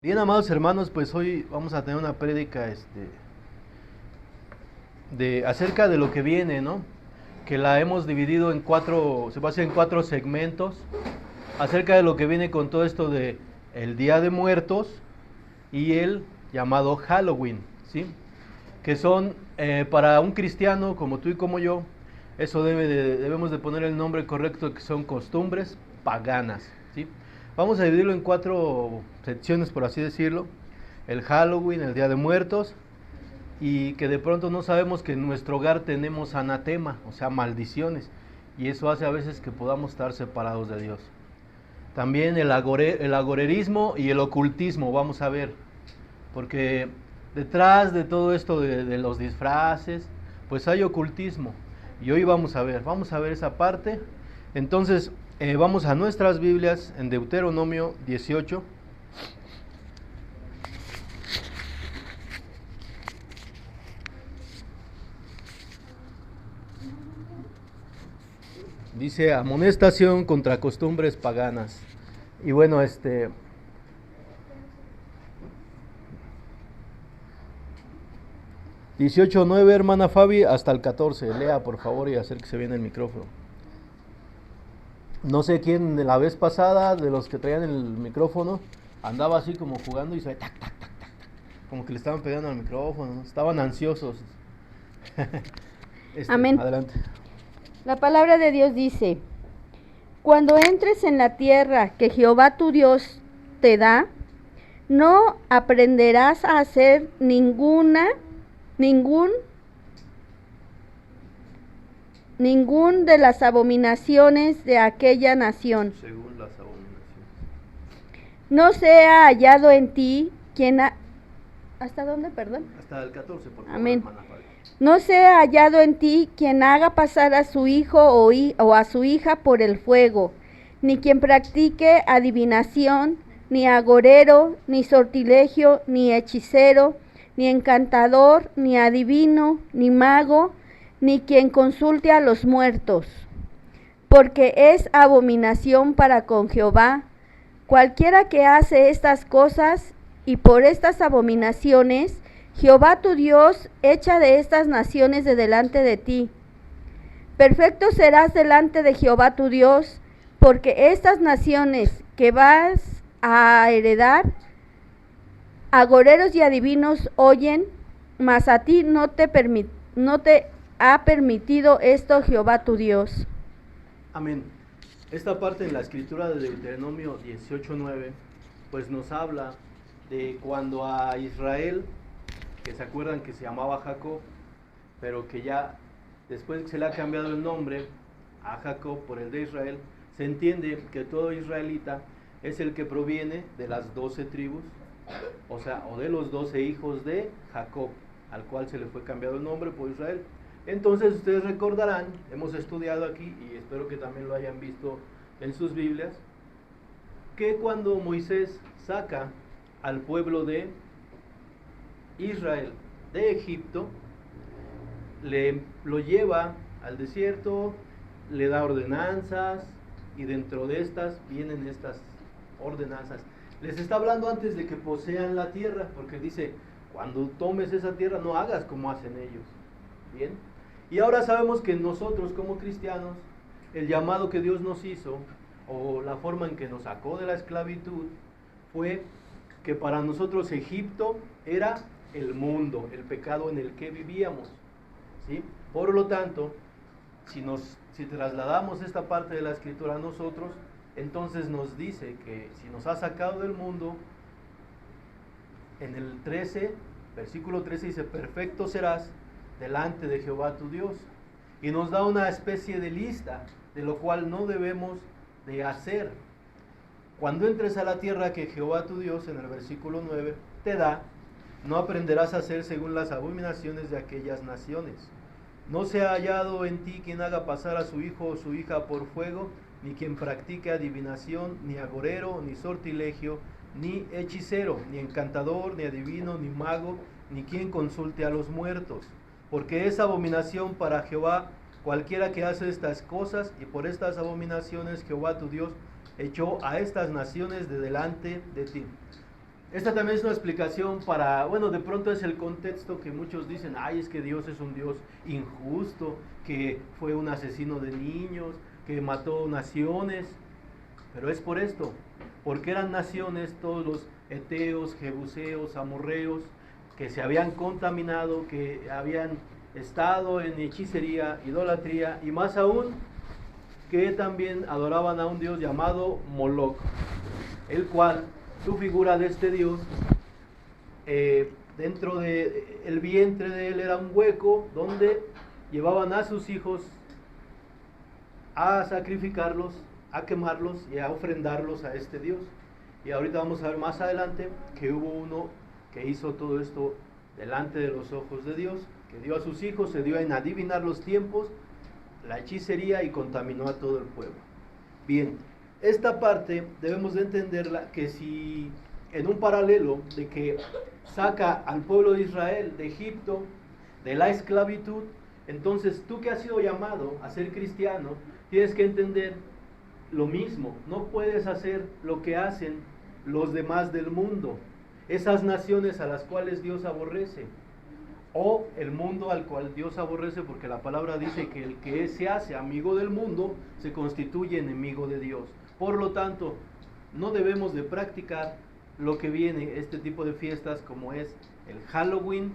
Bien, amados hermanos, pues hoy vamos a tener una prédica acerca de lo que viene, ¿no? Que la hemos dividido en cuatro, se va a hacer en cuatro segmentos, acerca de lo que viene con todo esto de el Día de Muertos y el llamado Halloween, ¿sí? Que son para un cristiano como tú y como yo, eso debemos de poner el nombre correcto, que son costumbres paganas, ¿sí? Vamos a dividirlo en cuatro secciones, por así decirlo: el Halloween, el Día de Muertos, y que de pronto no sabemos que en nuestro hogar tenemos anatema, o sea, maldiciones, y eso hace a veces que podamos estar separados de Dios. También el agorerismo y el ocultismo, vamos a ver, porque detrás de todo esto de los disfraces, pues hay ocultismo. Y hoy vamos a ver esa parte. Entonces, vamos a nuestras Biblias en Deuteronomio 18. Dice amonestación contra costumbres paganas. Y bueno, 18:9, hermana Fabi, hasta el 14. Lea, por favor, y acérquese bien el micrófono. No sé quién de la vez pasada, de los que traían el micrófono, andaba así como jugando y se tac, tac, tac, como que le estaban pegando al micrófono, ¿no? Estaban ansiosos. Amén. Adelante. La palabra de Dios dice: Cuando entres en la tierra que Jehová tu Dios te da, no aprenderás a hacer ningún de las abominaciones de aquella nación. Según las abominaciones. No sea hallado en ti quien ¿Hasta dónde, perdón? Hasta el 14, por favor, Amén. hermana Fabi. No sea hallado en ti quien haga pasar a su hijo o a su hija por el fuego, ni quien practique adivinación, ni agorero, ni sortilegio, ni hechicero, ni encantador, ni adivino, ni mago, ni quien consulte a los muertos, porque es abominación para con Jehová. Cualquiera que hace estas cosas, y por estas abominaciones Jehová tu Dios echa de estas naciones de delante de ti. Perfecto serás delante de Jehová tu Dios, porque estas naciones que vas a heredar, agoreros y adivinos oyen, mas a ti no te ha permitido esto Jehová tu Dios. Amén. Esta parte en la escritura de Deuteronomio 18:9, pues nos habla de cuando a Israel, que se acuerdan que se llamaba Jacob, pero que ya después que se le ha cambiado el nombre a Jacob por el de Israel, se entiende que todo israelita es el que proviene de las 12 tribus, o sea, o de los 12 hijos de Jacob, al cual se le fue cambiado el nombre por Israel. Entonces ustedes recordarán, hemos estudiado aquí y espero que también lo hayan visto en sus Biblias, que cuando Moisés saca al pueblo de Israel de Egipto, lo lleva al desierto, le da ordenanzas, y dentro de estas vienen estas ordenanzas. Les está hablando antes de que posean la tierra, porque dice: cuando tomes esa tierra no hagas como hacen ellos. Bien. Y ahora sabemos que nosotros como cristianos, el llamado que Dios nos hizo, o la forma en que nos sacó de la esclavitud, fue que para nosotros Egipto era el mundo, el pecado en el que vivíamos, ¿sí? Por lo tanto, si trasladamos esta parte de la escritura a nosotros, entonces nos dice que si nos ha sacado del mundo, en el 13, versículo 13 dice: perfecto serás delante de Jehová tu Dios. Y nos da una especie de lista de lo cual no debemos de hacer. Cuando entres a la tierra que Jehová tu Dios, en el versículo 9, te da, no aprenderás a hacer según las abominaciones de aquellas naciones. No sea hallado en ti quien haga pasar a su hijo o su hija por fuego, ni quien practique adivinación, ni agorero, ni sortilegio, ni hechicero, ni encantador, ni adivino, ni mago, ni quien consulte a los muertos. Porque es abominación para Jehová cualquiera que hace estas cosas, y por estas abominaciones Jehová tu Dios echó a estas naciones de delante de ti. Esta también es una explicación para, bueno, de pronto es el contexto que muchos dicen, ay, es que Dios es un Dios injusto, que fue un asesino de niños, que mató naciones, pero es por esto, porque eran naciones todos los eteos, jebuseos, amorreos, que se habían contaminado, que habían estado en hechicería, idolatría, y más aún, que también adoraban a un Dios llamado Moloch, el cual, su figura de este Dios, dentro de el vientre de él era un hueco donde llevaban a sus hijos a sacrificarlos, a quemarlos y a ofrendarlos a este Dios. Y ahorita vamos a ver más adelante que hubo uno que hizo todo esto delante de los ojos de Dios, que dio a sus hijos, se dio en adivinar los tiempos, la hechicería, y contaminó a todo el pueblo. Bien, esta parte debemos de entenderla, que si en un paralelo de que saca al pueblo de Israel de Egipto, de la esclavitud, entonces tú que has sido llamado a ser cristiano, tienes que entender lo mismo. No puedes hacer lo que hacen los demás del mundo, esas naciones a las cuales Dios aborrece, o el mundo al cual Dios aborrece, porque la palabra dice que el que se hace amigo del mundo se constituye enemigo de Dios. Por lo tanto, no debemos de practicar lo que viene, este tipo de fiestas como es el Halloween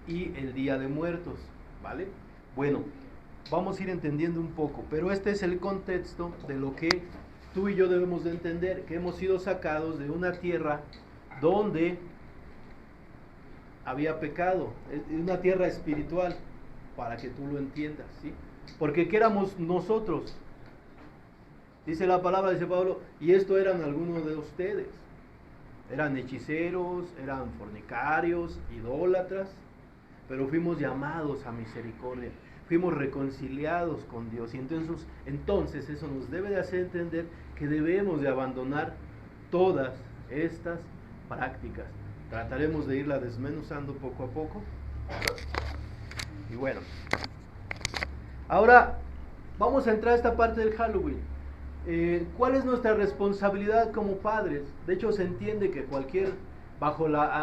y el Día de Muertos, ¿vale? Bueno, vamos a ir entendiendo un poco, pero este es el contexto de lo que tú y yo debemos de entender, que hemos sido sacados de una tierra donde había pecado, una tierra espiritual, para que tú lo entiendas, ¿sí? Porque ¿qué éramos nosotros? Dice la palabra, dice Pablo, y esto eran algunos de ustedes. Eran hechiceros, eran fornicarios, idólatras, pero fuimos llamados a misericordia, fuimos reconciliados con Dios, y entonces eso nos debe de hacer entender que debemos de abandonar todas estas prácticas. Trataremos de irla desmenuzando poco a poco. Y bueno, ahora vamos a entrar a esta parte del Halloween. ¿Cuál es nuestra responsabilidad como padres? De hecho, se entiende que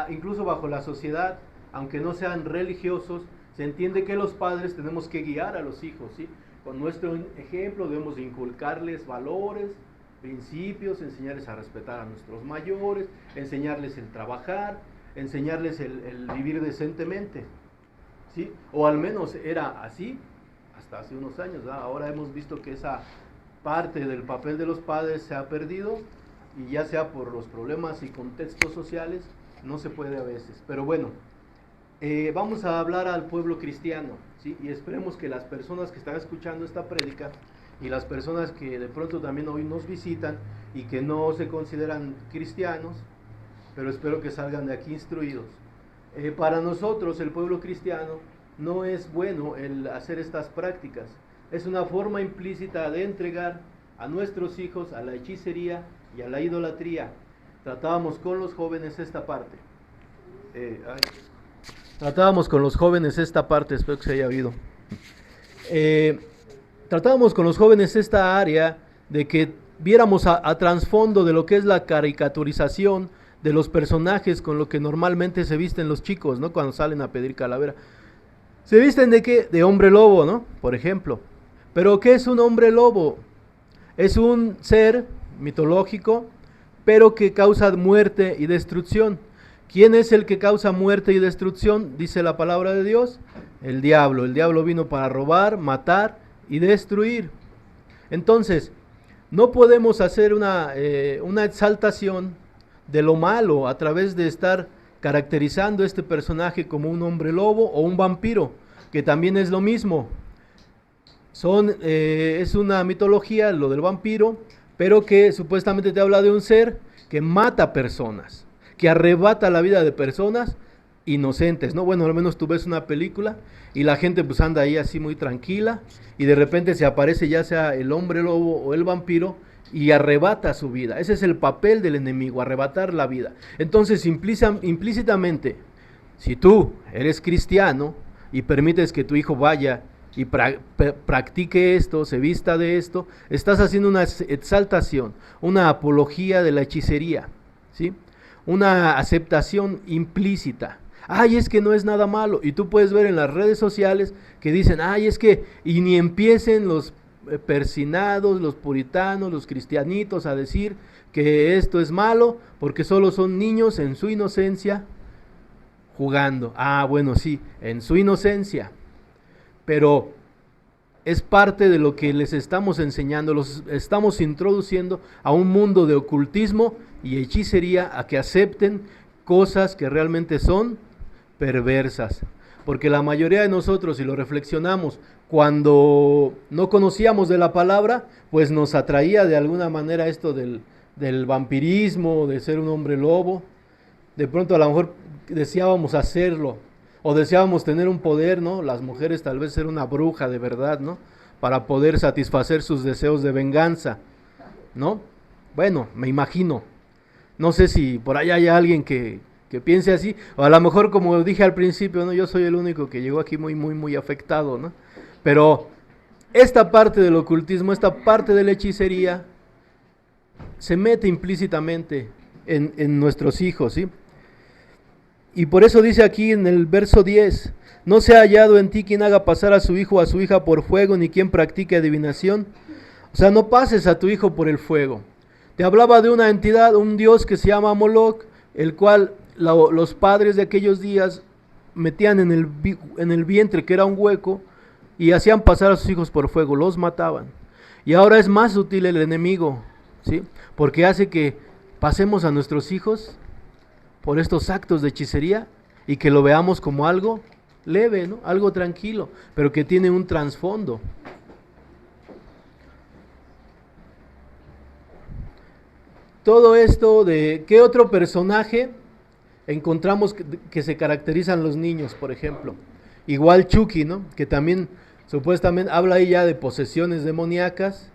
incluso bajo la sociedad, aunque no sean religiosos, se entiende que los padres tenemos que guiar a los hijos, ¿sí? Con nuestro ejemplo debemos inculcarles valores, principios, enseñarles a respetar a nuestros mayores, enseñarles el trabajar, enseñarles el vivir decentemente, ¿sí? O al menos era así hasta hace unos años, ¿verdad? Ahora hemos visto que esa parte del papel de los padres se ha perdido, y ya sea por los problemas y contextos sociales, no se puede a veces. Pero bueno, vamos a hablar al pueblo cristiano, ¿sí? Y esperemos que las personas que están escuchando esta prédica y las personas que de pronto también hoy nos visitan y que no se consideran cristianos, pero espero que salgan de aquí instruidos. Para nosotros, el pueblo cristiano, no es bueno el hacer estas prácticas. Es una forma implícita de entregar a nuestros hijos a la hechicería y a la idolatría. Tratábamos con los jóvenes esta parte. Espero que se haya oído. Tratábamos con los jóvenes esta área de que viéramos a trasfondo de lo que es la caricaturización de los personajes con lo que normalmente se visten los chicos, ¿no? Cuando salen a pedir calavera. Se visten ¿de qué? De hombre lobo, ¿no? Por ejemplo. Pero ¿qué es un hombre lobo? Es un ser mitológico, pero que causa muerte y destrucción. ¿Quién es el que causa muerte y destrucción? Dice la palabra de Dios, el diablo. El diablo vino para robar, matar y destruir. Entonces, no podemos hacer una exaltación de lo malo a través de estar caracterizando a este personaje como un hombre lobo o un vampiro, que también es lo mismo. Es una mitología lo del vampiro, pero que supuestamente te habla de un ser que mata personas, que arrebata la vida de personas inocentes, ¿no? Bueno, al menos tú ves una película y la gente pues anda ahí así muy tranquila, y de repente se aparece ya sea el hombre lobo o el vampiro y arrebata su vida. Ese es el papel del enemigo, arrebatar la vida. Entonces, implícitamente, si tú eres cristiano y permites que tu hijo vaya y practique esto, se vista de esto, estás haciendo una exaltación, una apología de la hechicería, ¿sí? una aceptación implícita. Ay, es que no es nada malo. Y tú puedes ver en las redes sociales que dicen, ay, es que, y ni empiecen los persinados, los puritanos, los cristianitos a decir que esto es malo, porque solo son niños en su inocencia jugando. Ah, bueno, sí, en su inocencia. Pero es parte de lo que les estamos enseñando, los estamos introduciendo a un mundo de ocultismo y hechicería, a que acepten cosas que realmente son perversas. Porque la mayoría de nosotros, si lo reflexionamos, cuando no conocíamos de la palabra, pues nos atraía de alguna manera esto del vampirismo, de ser un hombre lobo. De pronto a lo mejor deseábamos hacerlo, o deseábamos tener un poder, ¿no? Las mujeres tal vez ser una bruja de verdad, ¿no? Para poder satisfacer sus deseos de venganza, ¿no? Bueno, me imagino. No sé si por ahí hay alguien que piense así, o a lo mejor, como dije al principio, ¿no? Yo soy el único que llegó aquí muy afectado, ¿no? Pero esta parte del ocultismo, esta parte de la hechicería, se mete implícitamente en nuestros hijos, ¿sí? Y por eso dice aquí en el verso 10, no se ha hallado en ti quien haga pasar a su hijo o a su hija por fuego, ni quien practique adivinación. O sea, no pases a tu hijo por el fuego. Te hablaba de una entidad, un dios que se llama Moloch, el cual los padres de aquellos días metían en el vientre, que era un hueco, y hacían pasar a sus hijos por fuego, los mataban. Y ahora es más sutil el enemigo, ¿sí? Porque hace que pasemos a nuestros hijos por estos actos de hechicería y que lo veamos como algo leve, ¿no? Algo tranquilo, pero que tiene un trasfondo. Todo esto de qué otro personaje encontramos que se caracterizan los niños, por ejemplo. Igual Chucky, ¿no? Que también supuestamente habla ahí ya de posesiones demoníacas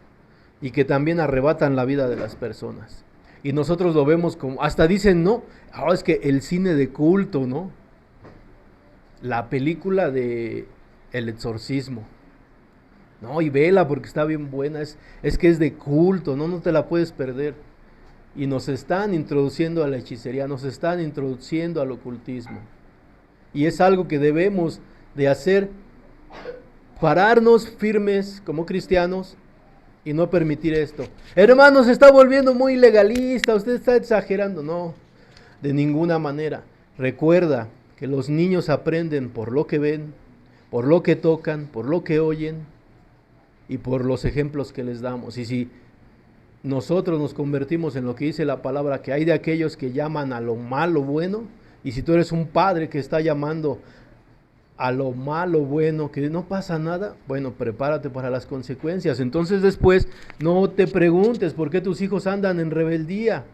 y que también arrebatan la vida de las personas. Y nosotros lo vemos como, hasta dicen, ¿no? Ahora es que el cine de culto, ¿no? La película de El Exorcismo. No, y vela porque está bien buena, es que es de culto, ¿no? No te la puedes perder. Y nos están introduciendo a la hechicería, nos están introduciendo al ocultismo. Y es algo que debemos de hacer, pararnos firmes como cristianos y no permitir esto. Hermano, se está volviendo muy legalista, usted está exagerando. No, de ninguna manera. Recuerda que los niños aprenden por lo que ven, por lo que tocan, por lo que oyen y por los ejemplos que les damos. Y si nosotros nos convertimos en lo que dice la palabra, que hay de aquellos que llaman a lo malo bueno, y si tú eres un padre que está llamando a lo malo bueno, que no pasa nada, bueno, prepárate para las consecuencias. Entonces después no te preguntes por qué tus hijos andan en rebeldía,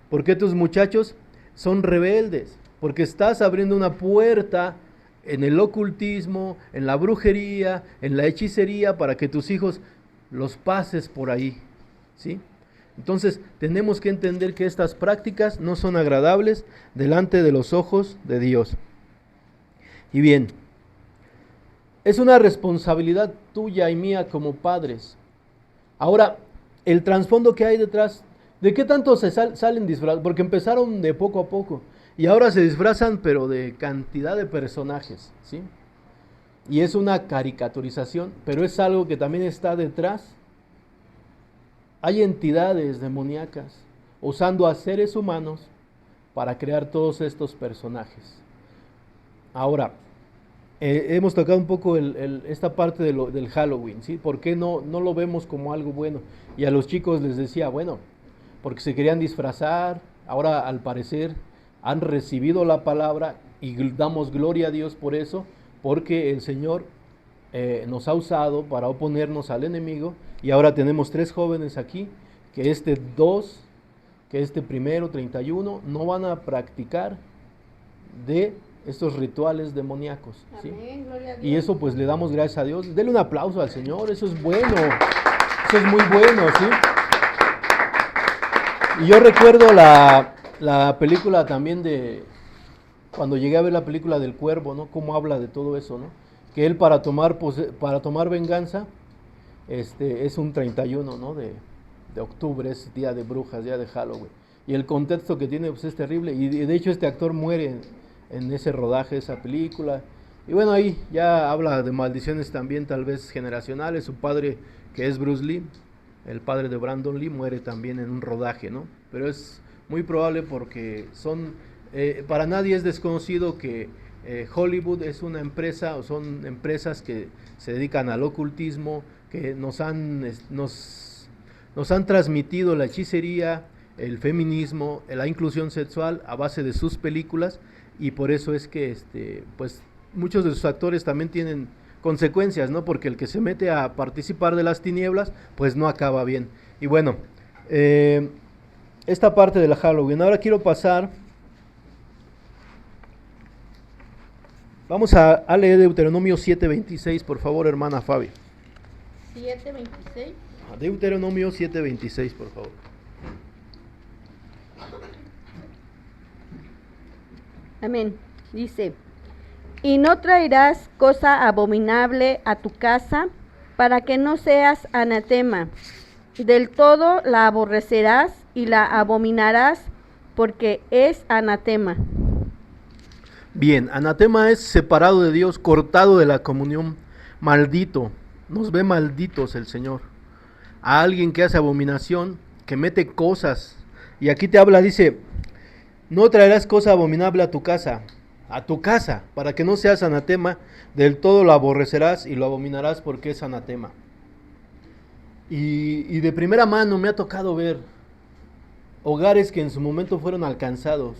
por qué tus muchachos son rebeldes, porque estás abriendo una puerta en el ocultismo, en la brujería, en la hechicería, para que tus hijos los pases por ahí, ¿sí? Entonces tenemos que entender que estas prácticas no son agradables delante de los ojos de Dios. Y bien, es una responsabilidad tuya y mía como padres. Ahora, el trasfondo que hay detrás, ¿de qué tanto se salen disfrazados? Porque empezaron de poco a poco y ahora se disfrazan, pero de cantidad de personajes, ¿sí? Y es una caricaturización, pero es algo que también está detrás. Hay entidades demoníacas usando a seres humanos para crear todos estos personajes. Ahora, hemos tocado un poco esta parte del Halloween, ¿sí? ¿Por qué no lo vemos como algo bueno? Y a los chicos les decía, bueno, porque se querían disfrazar, ahora al parecer han recibido la palabra y damos gloria a Dios por eso, porque el Señor nos ha usado para oponernos al enemigo, y ahora tenemos 3 jóvenes aquí, que este primero, 31, no van a practicar de estos rituales demoníacos, ¿sí? Amén, gloria a Dios. Y eso pues le damos gracias a Dios. Dele un aplauso al Señor, eso es bueno, eso es muy bueno, ¿sí? Y yo recuerdo la película también de, cuando llegué a ver la película del Cuervo, ¿no? Cómo habla de todo eso, ¿no? Que él para tomar venganza, es un 31, ¿no? de octubre, es día de brujas, día de Halloween. y el contexto que tiene pues es terrible, y de hecho este actor muere en ese rodaje de esa película. Y bueno, ahí ya habla de maldiciones también tal vez generacionales. Su padre, que es Bruce Lee, el padre de Brandon Lee, muere también en un rodaje, ¿no? Pero es muy probable porque para nadie es desconocido que Hollywood es una empresa, o son empresas que se dedican al ocultismo, que nos han transmitido la hechicería, el feminismo, la inclusión sexual a base de sus películas, y por eso es que pues muchos de sus actores también tienen consecuencias, ¿no? Porque el que se mete a participar de las tinieblas, pues no acaba bien. Y bueno, esta parte de la Halloween. Ahora quiero pasar. Vamos a leer Deuteronomio 7:26, por favor, hermana Fabi. 7:26. Deuteronomio 7:26, por favor. Amén. Dice: y no traerás cosa abominable a tu casa, para que no seas anatema. Del todo la aborrecerás y la abominarás, porque es anatema. Bien, anatema es separado de Dios, cortado de la comunión, maldito. Nos ve malditos el Señor. A alguien que hace abominación, que mete cosas. Y aquí te habla, dice: no traerás cosa abominable a tu casa, para que no seas anatema. Del todo lo aborrecerás y lo abominarás, porque es anatema. Y de primera mano me ha tocado ver hogares que en su momento fueron alcanzados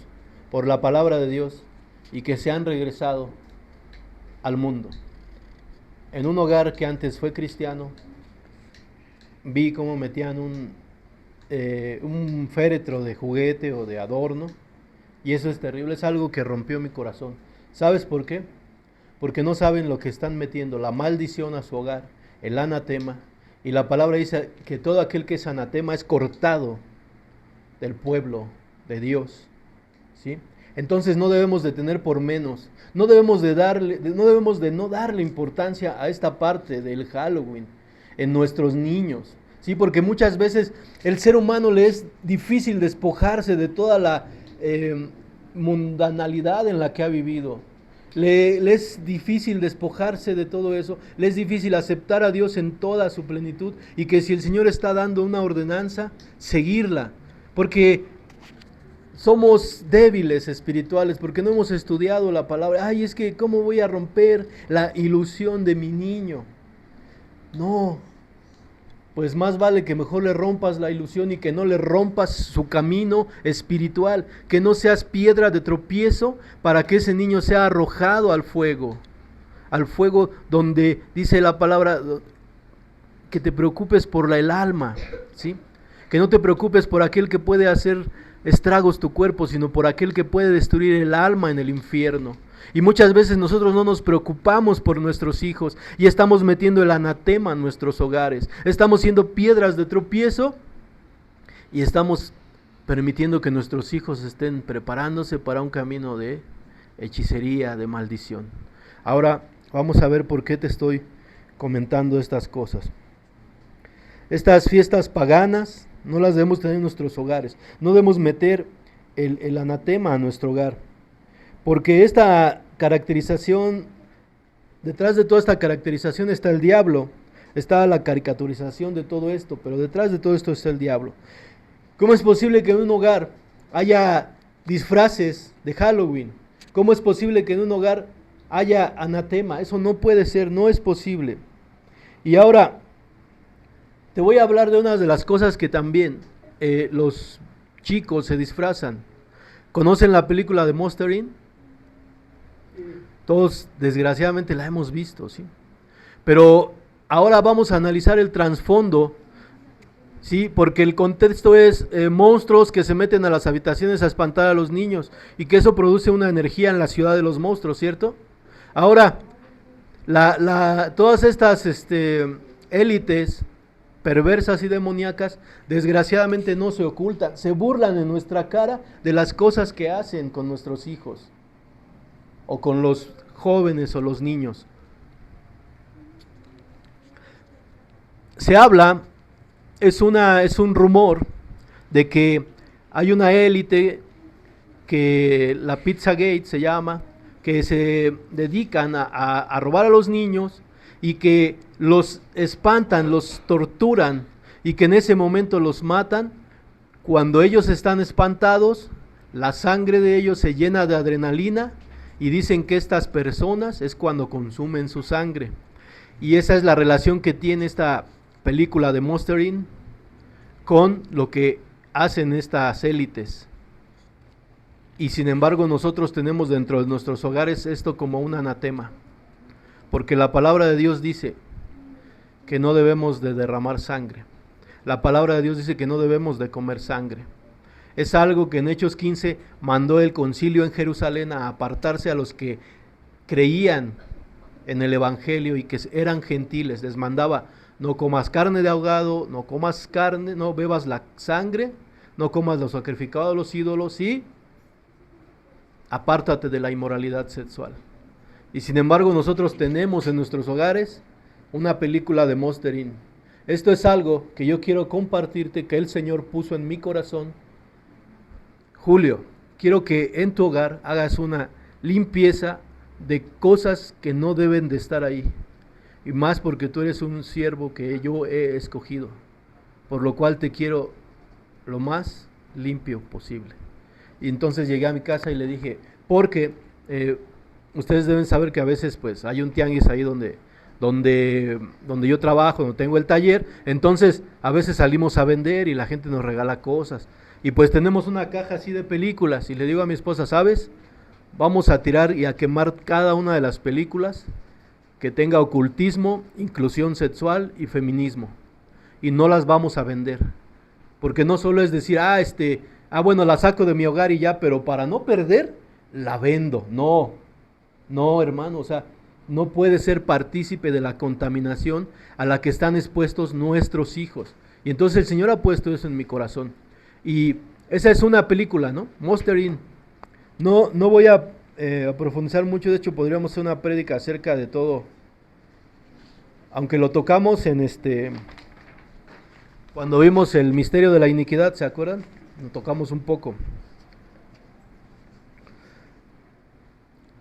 por la palabra de Dios y que se han regresado al mundo. En un hogar que antes fue cristiano, vi cómo metían un féretro de juguete o de adorno, y eso es terrible, es algo que rompió mi corazón. ¿Sabes por qué? Porque no saben lo que están metiendo, la maldición a su hogar, el anatema. Y la palabra dice que todo aquel que es anatema es cortado del pueblo de Dios, ¿sí? Entonces no debemos de tener por menos, no debemos de no darle importancia a esta parte del Halloween en nuestros niños, ¿sí? Porque muchas veces el ser humano le es difícil despojarse de toda la mundanalidad en la que ha vivido. Le es difícil despojarse de todo eso, le es difícil aceptar a Dios en toda su plenitud, y que si el Señor está dando una ordenanza, seguirla, porque somos débiles espirituales, porque no hemos estudiado la palabra. Ay, es que ¿cómo voy a romper la ilusión de mi niño? No, pues más vale que mejor le rompas la ilusión y que no le rompas su camino espiritual, que no seas piedra de tropiezo para que ese niño sea arrojado al fuego donde dice la palabra que te preocupes por el alma, ¿sí? Que no te preocupes por aquel que puede hacer estragos tu cuerpo, sino por aquel que puede destruir el alma en el infierno. Y muchas veces nosotros no nos preocupamos por nuestros hijos y estamos metiendo el anatema en nuestros hogares. Estamos siendo piedras de tropiezo y estamos permitiendo que nuestros hijos estén preparándose para un camino de hechicería, de maldición. Ahora vamos a ver por qué te estoy comentando estas cosas. Estas fiestas paganas no las debemos tener en nuestros hogares. No debemos meter el anatema a nuestro hogar. Porque esta caracterización, detrás de toda esta caracterización está el diablo. Está la caricaturización de todo esto, pero detrás de todo esto está el diablo. ¿Cómo es posible que en un hogar haya disfraces de Halloween? ¿Cómo es posible que en un hogar haya anatema? Eso no puede ser, no es posible. Y ahora te voy a hablar de una de las cosas que también los chicos se disfrazan. ¿Conocen la película de Monster Inc? Todos desgraciadamente la hemos visto, ¿sí? Pero ahora vamos a analizar el trasfondo, ¿sí? Porque el contexto es monstruos que se meten a las habitaciones a espantar a los niños, y que eso produce una energía en la ciudad de los monstruos, ¿cierto? Ahora, todas estas élites perversas y demoníacas, desgraciadamente no se ocultan, se burlan en nuestra cara de las cosas que hacen con nuestros hijos, o con los jóvenes o los niños. Se habla, es un rumor, de que hay una élite que la Pizzagate se llama, que se dedican a robar a los niños y que los espantan, los torturan y que en ese momento los matan. Cuando ellos están espantados, la sangre de ellos se llena de adrenalina y dicen que estas personas es cuando consumen su sangre. Y esa es la relación que tiene esta película de Monster Inc. con lo que hacen estas élites. Y sin embargo nosotros tenemos dentro de nuestros hogares esto como un anatema, porque la palabra de Dios dice que no debemos de derramar sangre. La palabra de Dios dice que no debemos de comer sangre. Es algo que en Hechos 15 mandó el concilio en Jerusalén a apartarse a los que creían en el evangelio y que eran gentiles. Les mandaba: no comas carne de ahogado, no comas carne, no bebas la sangre, no comas lo sacrificado a los ídolos y apártate de la inmoralidad sexual. Y sin embargo nosotros tenemos en nuestros hogares una película de Monster Inc. Esto es algo que yo quiero compartirte, que el Señor puso en mi corazón. Julio, quiero que en tu hogar hagas una limpieza de cosas que no deben de estar ahí. Y más porque tú eres un siervo que yo he escogido, por lo cual te quiero lo más limpio posible. Y entonces llegué a mi casa y le dije, porque ustedes deben saber que a veces pues hay un tianguis ahí donde yo trabajo, donde tengo el taller. Entonces a veces salimos a vender y la gente nos regala cosas. Y pues tenemos una caja así de películas y le digo a mi esposa, ¿sabes? Vamos a tirar y a quemar cada una de las películas que tenga ocultismo, inclusión sexual y feminismo. Y no las vamos a vender. Porque no solo es decir, bueno, la saco de mi hogar y ya, pero para no perder, la vendo. No, hermano, o sea, no puede ser partícipe de la contaminación a la que están expuestos nuestros hijos. Y entonces el Señor ha puesto eso en mi corazón. Y esa es una película, ¿no? Monster Inc. No voy a profundizar mucho, de hecho podríamos hacer una prédica acerca de todo. Aunque lo tocamos en cuando vimos el misterio de la iniquidad, ¿se acuerdan? Lo tocamos un poco.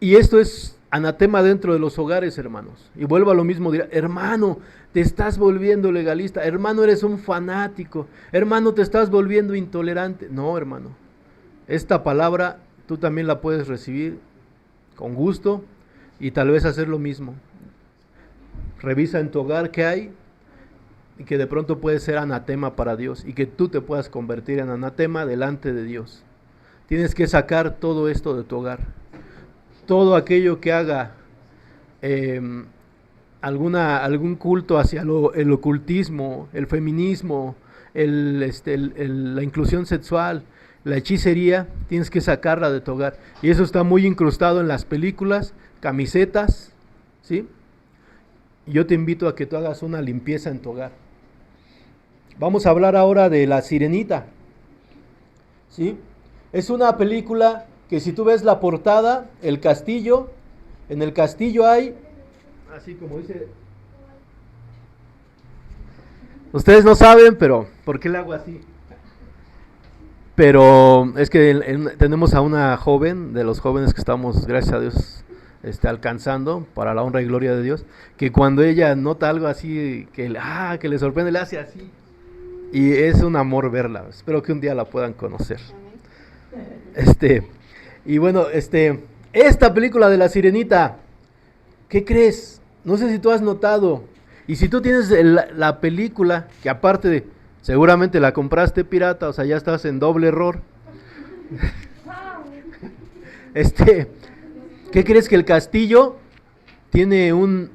Y esto es anatema dentro de los hogares, hermanos. Y vuelvo a lo mismo, dirá, hermano, te estás volviendo legalista, hermano, eres un fanático, hermano, te estás volviendo intolerante. No, hermano, esta palabra tú también la puedes recibir con gusto y tal vez hacer lo mismo. Revisa en tu hogar qué hay y que de pronto puede ser anatema para Dios y que tú te puedas convertir en anatema delante de Dios. Tienes que sacar todo esto de tu hogar. Todo aquello que haga algún culto hacia el ocultismo, el feminismo, la inclusión sexual, la hechicería, tienes que sacarla de tu hogar. Y eso está muy incrustado en las películas, camisetas, ¿sí? Y yo te invito a que tú hagas una limpieza en tu hogar. Vamos a hablar ahora de La Sirenita, ¿sí? Es una película que si tú ves la portada, el castillo, en el castillo hay, así como dice, ustedes no saben, pero ¿por qué le hago así? Pero es que tenemos a una joven, de los jóvenes que estamos, gracias a Dios, alcanzando, para la honra y gloria de Dios, que cuando ella nota algo así, que le sorprende, le hace así, y es un amor verla. Espero que un día la puedan conocer. Y bueno, esta película de La Sirenita, ¿qué crees? No sé si tú has notado, y si tú tienes la película, que aparte de, seguramente la compraste pirata, o sea, ya estás en doble error. ¿Qué crees? Que el castillo tiene un,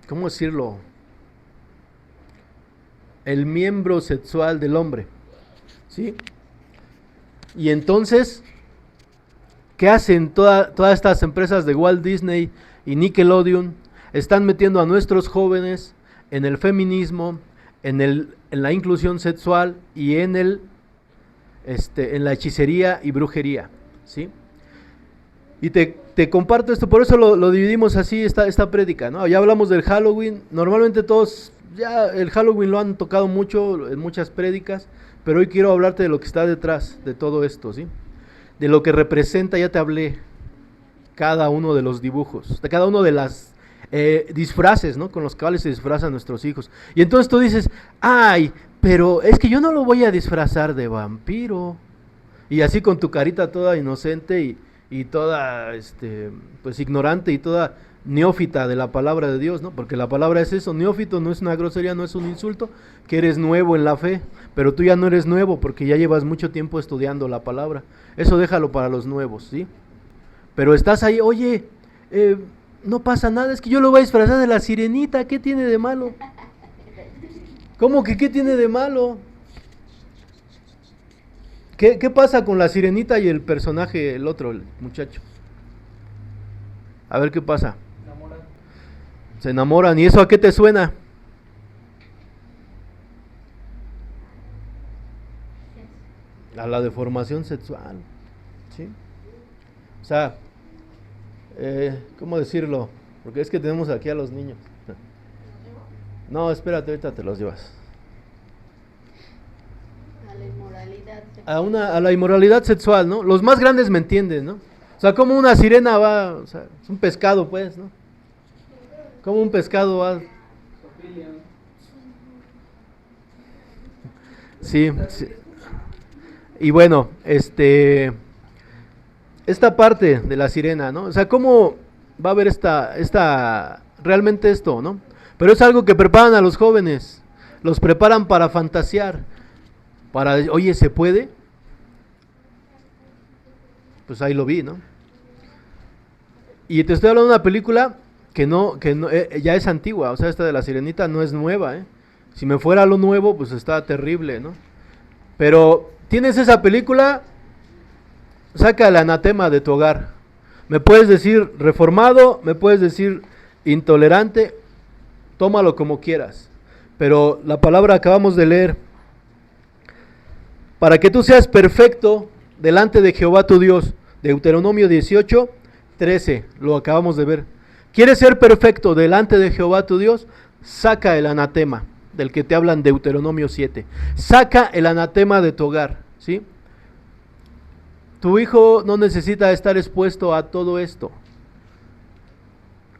¿cómo decirlo? El miembro sexual del hombre, ¿sí? Y entonces, ¿qué hacen todas estas empresas de Walt Disney y Nickelodeon? Están metiendo a nuestros jóvenes en el feminismo, en la inclusión sexual y en la hechicería y brujería, ¿sí? Y te comparto esto, por eso lo dividimos así, esta prédica, ¿no? Ya hablamos del Halloween, normalmente todos ya el Halloween lo han tocado mucho en muchas prédicas, pero hoy quiero hablarte de lo que está detrás de todo esto, ¿sí? De lo que representa, ya te hablé, cada uno de los dibujos, de cada uno de las disfraces, ¿no? Con los cuales se disfrazan nuestros hijos. Y entonces tú dices, ay, pero es que yo no lo voy a disfrazar de vampiro. Y así con tu carita toda inocente y toda, pues ignorante y toda neófita de la palabra de Dios, ¿no? Porque la palabra es eso, neófito no es una grosería, no es un insulto, que eres nuevo en la fe, pero tú ya no eres nuevo porque ya llevas mucho tiempo estudiando la palabra. Eso déjalo para los nuevos, ¿sí? Pero estás ahí, oye, no pasa nada, es que yo lo voy a disfrazar de la sirenita, ¿qué tiene de malo? ¿Cómo que qué tiene de malo? ¿Qué pasa con la sirenita y el personaje, el otro, el muchacho? A ver qué pasa. Se enamoran. ¿Y eso a qué te suena? A la deformación sexual. ¿Sí? O sea, ¿cómo decirlo? Porque es que tenemos aquí a los niños. No, espérate, ahorita te los llevas. A la inmoralidad sexual. A la inmoralidad sexual, ¿no? Los más grandes me entienden, ¿no? O sea, como una sirena va, o sea, es un pescado, pues, ¿no? Como un pescado va. Sí, sí. Y bueno, esta parte de la sirena, ¿no? O sea, ¿cómo va a haber realmente esto, ¿no? Pero es algo que preparan a los jóvenes, los preparan para fantasear, para, oye, ¿se puede? Pues ahí lo vi, ¿no? Y te estoy hablando de una película que ya es antigua, o sea, esta de la sirenita no es nueva, ¿eh? Si me fuera lo nuevo, pues está terrible, ¿no? Pero tienes esa película, saca el anatema de tu hogar. Me puedes decir reformado, me puedes decir intolerante, tómalo como quieras. Pero la palabra acabamos de leer, para que tú seas perfecto delante de Jehová tu Dios, Deuteronomio 18, 13, lo acabamos de ver. ¿Quieres ser perfecto delante de Jehová tu Dios? Saca el anatema del que te hablan Deuteronomio 7. Saca el anatema de tu hogar, ¿sí? Tu hijo no necesita estar expuesto a todo esto.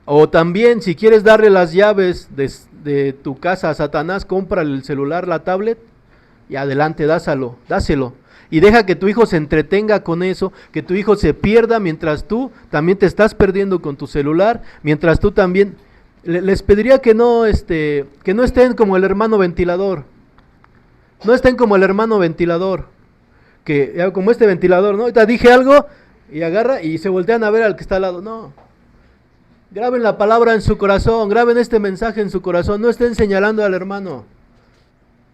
O también, si quieres darle las llaves de tu casa a Satanás, cómprale el celular, la tablet, y adelante, dáselo. Y deja que tu hijo se entretenga con eso, que tu hijo se pierda mientras tú también te estás perdiendo con tu celular, mientras tú también. Les pediría que no estén como el hermano ventilador. No estén como el hermano ventilador. Que como este ventilador, ¿no? Ahorita dije algo y agarra y se voltean a ver al que está al lado. No. Graben la palabra en su corazón, graben este mensaje en su corazón, no estén señalando al hermano.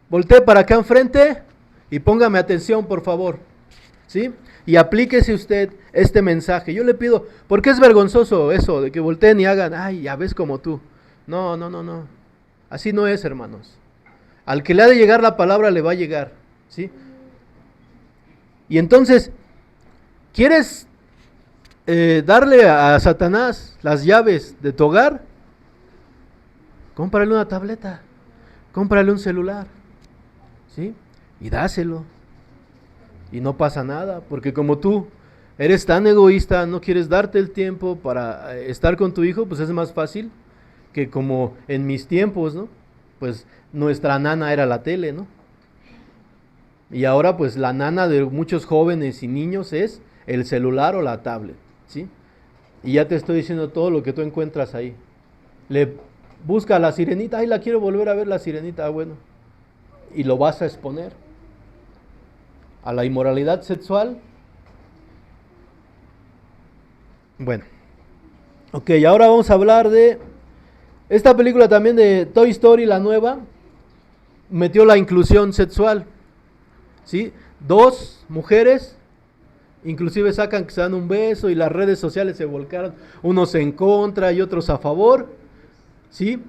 Voltee para acá enfrente y póngame atención, por favor, ¿sí? Y aplíquese usted este mensaje. Yo le pido, porque es vergonzoso eso, de que volteen y hagan, ay, ya ves como tú. No. Así no es, hermanos. Al que le ha de llegar la palabra, le va a llegar, ¿sí? Y entonces, ¿quieres darle a Satanás las llaves de tu hogar? Cómprale una tableta, cómprale un celular, ¿sí? Y dáselo. Y no pasa nada, porque como tú eres tan egoísta, no quieres darte el tiempo para estar con tu hijo, pues es más fácil que como en mis tiempos, ¿no? Pues nuestra nana era la tele, ¿no? Y ahora pues la nana de muchos jóvenes y niños es el celular o la tablet, ¿sí? Y ya te estoy diciendo todo lo que tú encuentras ahí. Le busca a la sirenita, ay, la quiero volver a ver la sirenita, bueno. Y lo vas a exponer a la inmoralidad sexual. Bueno, ok, ahora vamos a hablar de esta película también de Toy Story, la nueva, metió la inclusión sexual, ¿sí? 2 mujeres, inclusive sacan que se dan un beso y las redes sociales se volcaron, unos en contra y otros a favor, ¿sí?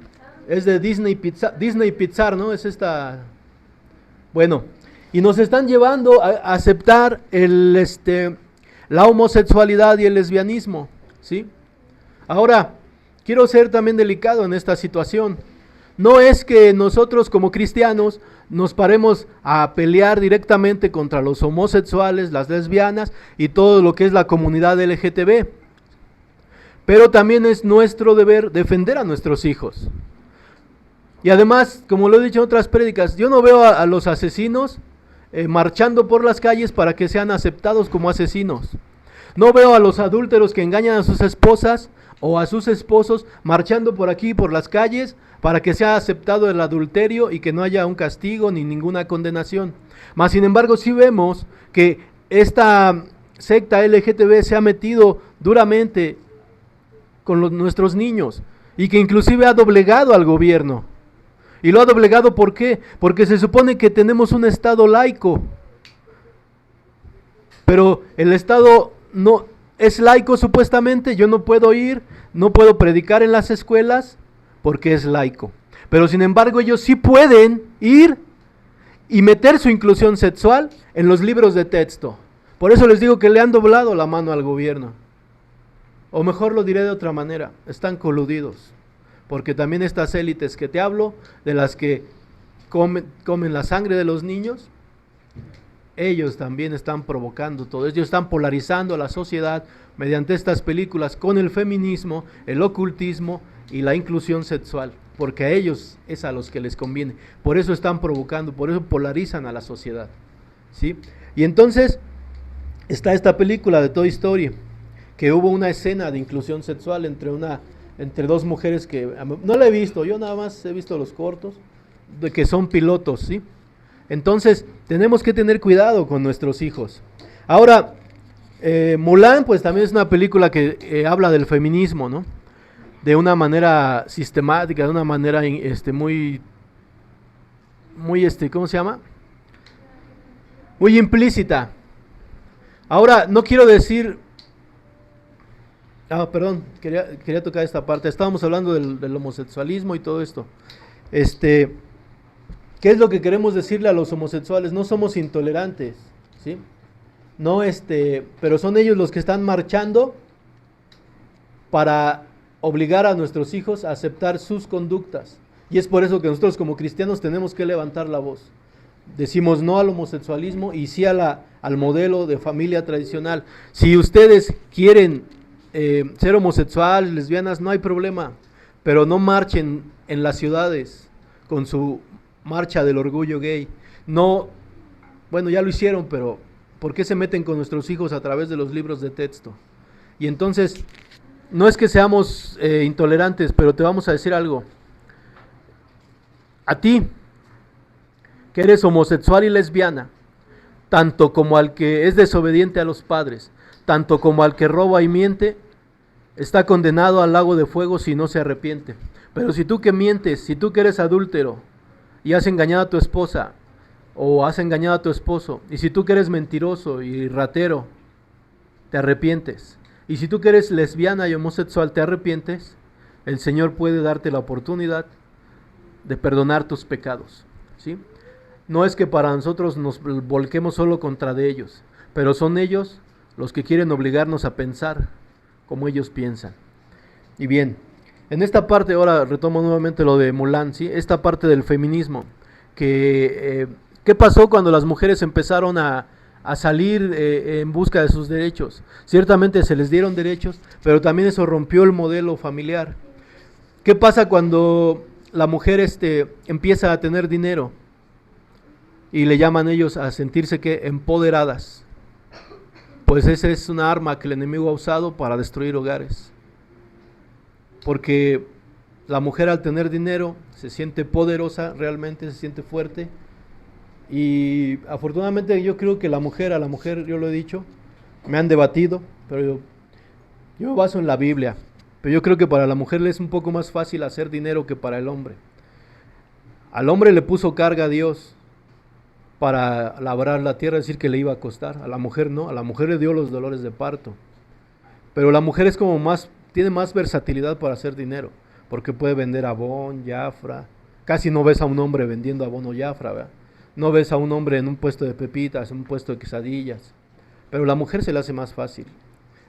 Es de Disney Pixar, ¿no? Es esta, bueno, y nos están llevando a aceptar la homosexualidad y el lesbianismo, ¿sí? Ahora, quiero ser también delicado en esta situación. no es que nosotros como cristianos nos paremos a pelear directamente contra los homosexuales, las lesbianas y todo lo que es la comunidad LGTB. Pero también es nuestro deber defender a nuestros hijos. Y además, como lo he dicho en otras prédicas, yo no veo a los asesinos marchando por las calles para que sean aceptados como asesinos. No veo a los adúlteros que engañan a sus esposas o a sus esposos marchando por aquí, por las calles, para que sea aceptado el adulterio y que no haya un castigo ni ninguna condenación. Mas, sin embargo, sí vemos que esta secta LGTB se ha metido duramente con nuestros niños y que inclusive ha doblegado al gobierno. ¿Y lo ha doblegado por qué? Porque se supone que tenemos un Estado laico, pero el Estado no es laico supuestamente. Yo no puedo ir, no puedo predicar en las escuelas porque es laico, pero sin embargo ellos sí pueden ir y meter su inclusión sexual en los libros de texto. Por eso les digo que le han doblado la mano al gobierno. O mejor lo diré de otra manera, están coludidos. Porque también estas élites que te hablo, de las que comen la sangre de los niños, ellos también están provocando todo. Ellos están polarizando a la sociedad mediante estas películas con el feminismo, el ocultismo y la inclusión sexual. Porque a ellos es a los que les conviene. Por eso están provocando, por eso polarizan a la sociedad, ¿sí? Y entonces está esta película de Toy Story, que hubo una escena de inclusión sexual entre dos mujeres que no la he visto, yo nada más he visto los cortos, de que son pilotos, ¿sí? Entonces tenemos que tener cuidado con nuestros hijos. Ahora, Mulan, pues también es una película que habla del feminismo, ¿no? De una manera sistemática, de una manera muy, ¿cómo se llama? Muy implícita. Ahora, no quiero decir... perdón, quería tocar esta parte. Estábamos hablando del homosexualismo y todo esto. ¿Qué es lo que queremos decirle a los homosexuales? No somos intolerantes, ¿sí? No, pero son ellos los que están marchando para obligar a nuestros hijos a aceptar sus conductas. Y es por eso que nosotros como cristianos tenemos que levantar la voz. Decimos no al homosexualismo y sí al modelo de familia tradicional. Si ustedes quieren ser homosexuales, lesbianas, no hay problema, pero no marchen en las ciudades con su marcha del orgullo gay. No, bueno, ya lo hicieron, pero ¿por qué se meten con nuestros hijos a través de los libros de texto? Y entonces, no es que seamos intolerantes, pero te vamos a decir algo. A ti, que eres homosexual y lesbiana, tanto como al que es desobediente a los padres, tanto como al que roba y miente, está condenado al lago de fuego si no se arrepiente. Pero si tú que mientes, si tú que eres adúltero y has engañado a tu esposa o has engañado a tu esposo, y si tú que eres mentiroso y ratero, te arrepientes, y si tú que eres lesbiana y homosexual te arrepientes, el Señor puede darte la oportunidad de perdonar tus pecados, ¿sí? No es que para nosotros nos volquemos solo contra de ellos, pero son ellos los que quieren obligarnos a pensar como ellos piensan. Y bien, en esta parte, ahora retomo nuevamente lo de Mulan, ¿sí? Esta parte del feminismo, ¿qué pasó cuando las mujeres empezaron a salir en busca de sus derechos? Ciertamente se les dieron derechos, pero también eso rompió el modelo familiar. ¿Qué pasa cuando la mujer empieza a tener dinero? Y le llaman ellos a sentirse empoderadas. Pues esa es una arma que el enemigo ha usado para destruir hogares. Porque la mujer al tener dinero se siente poderosa, realmente se siente fuerte. Y afortunadamente yo creo que a la mujer, yo lo he dicho, me han debatido, pero yo me baso en la Biblia. Pero yo creo que para la mujer le es un poco más fácil hacer dinero que para el hombre. Al hombre le puso carga a Dios para labrar la tierra, decir que le iba a costar. A la mujer no, a la mujer le dio los dolores de parto. Pero la mujer es como tiene más versatilidad para hacer dinero, porque puede vender abón, Jafra. Casi no ves a un hombre vendiendo abón o Jafra, ¿verdad? No ves a un hombre en un puesto de pepitas, en un puesto de quesadillas. Pero a la mujer se le hace más fácil.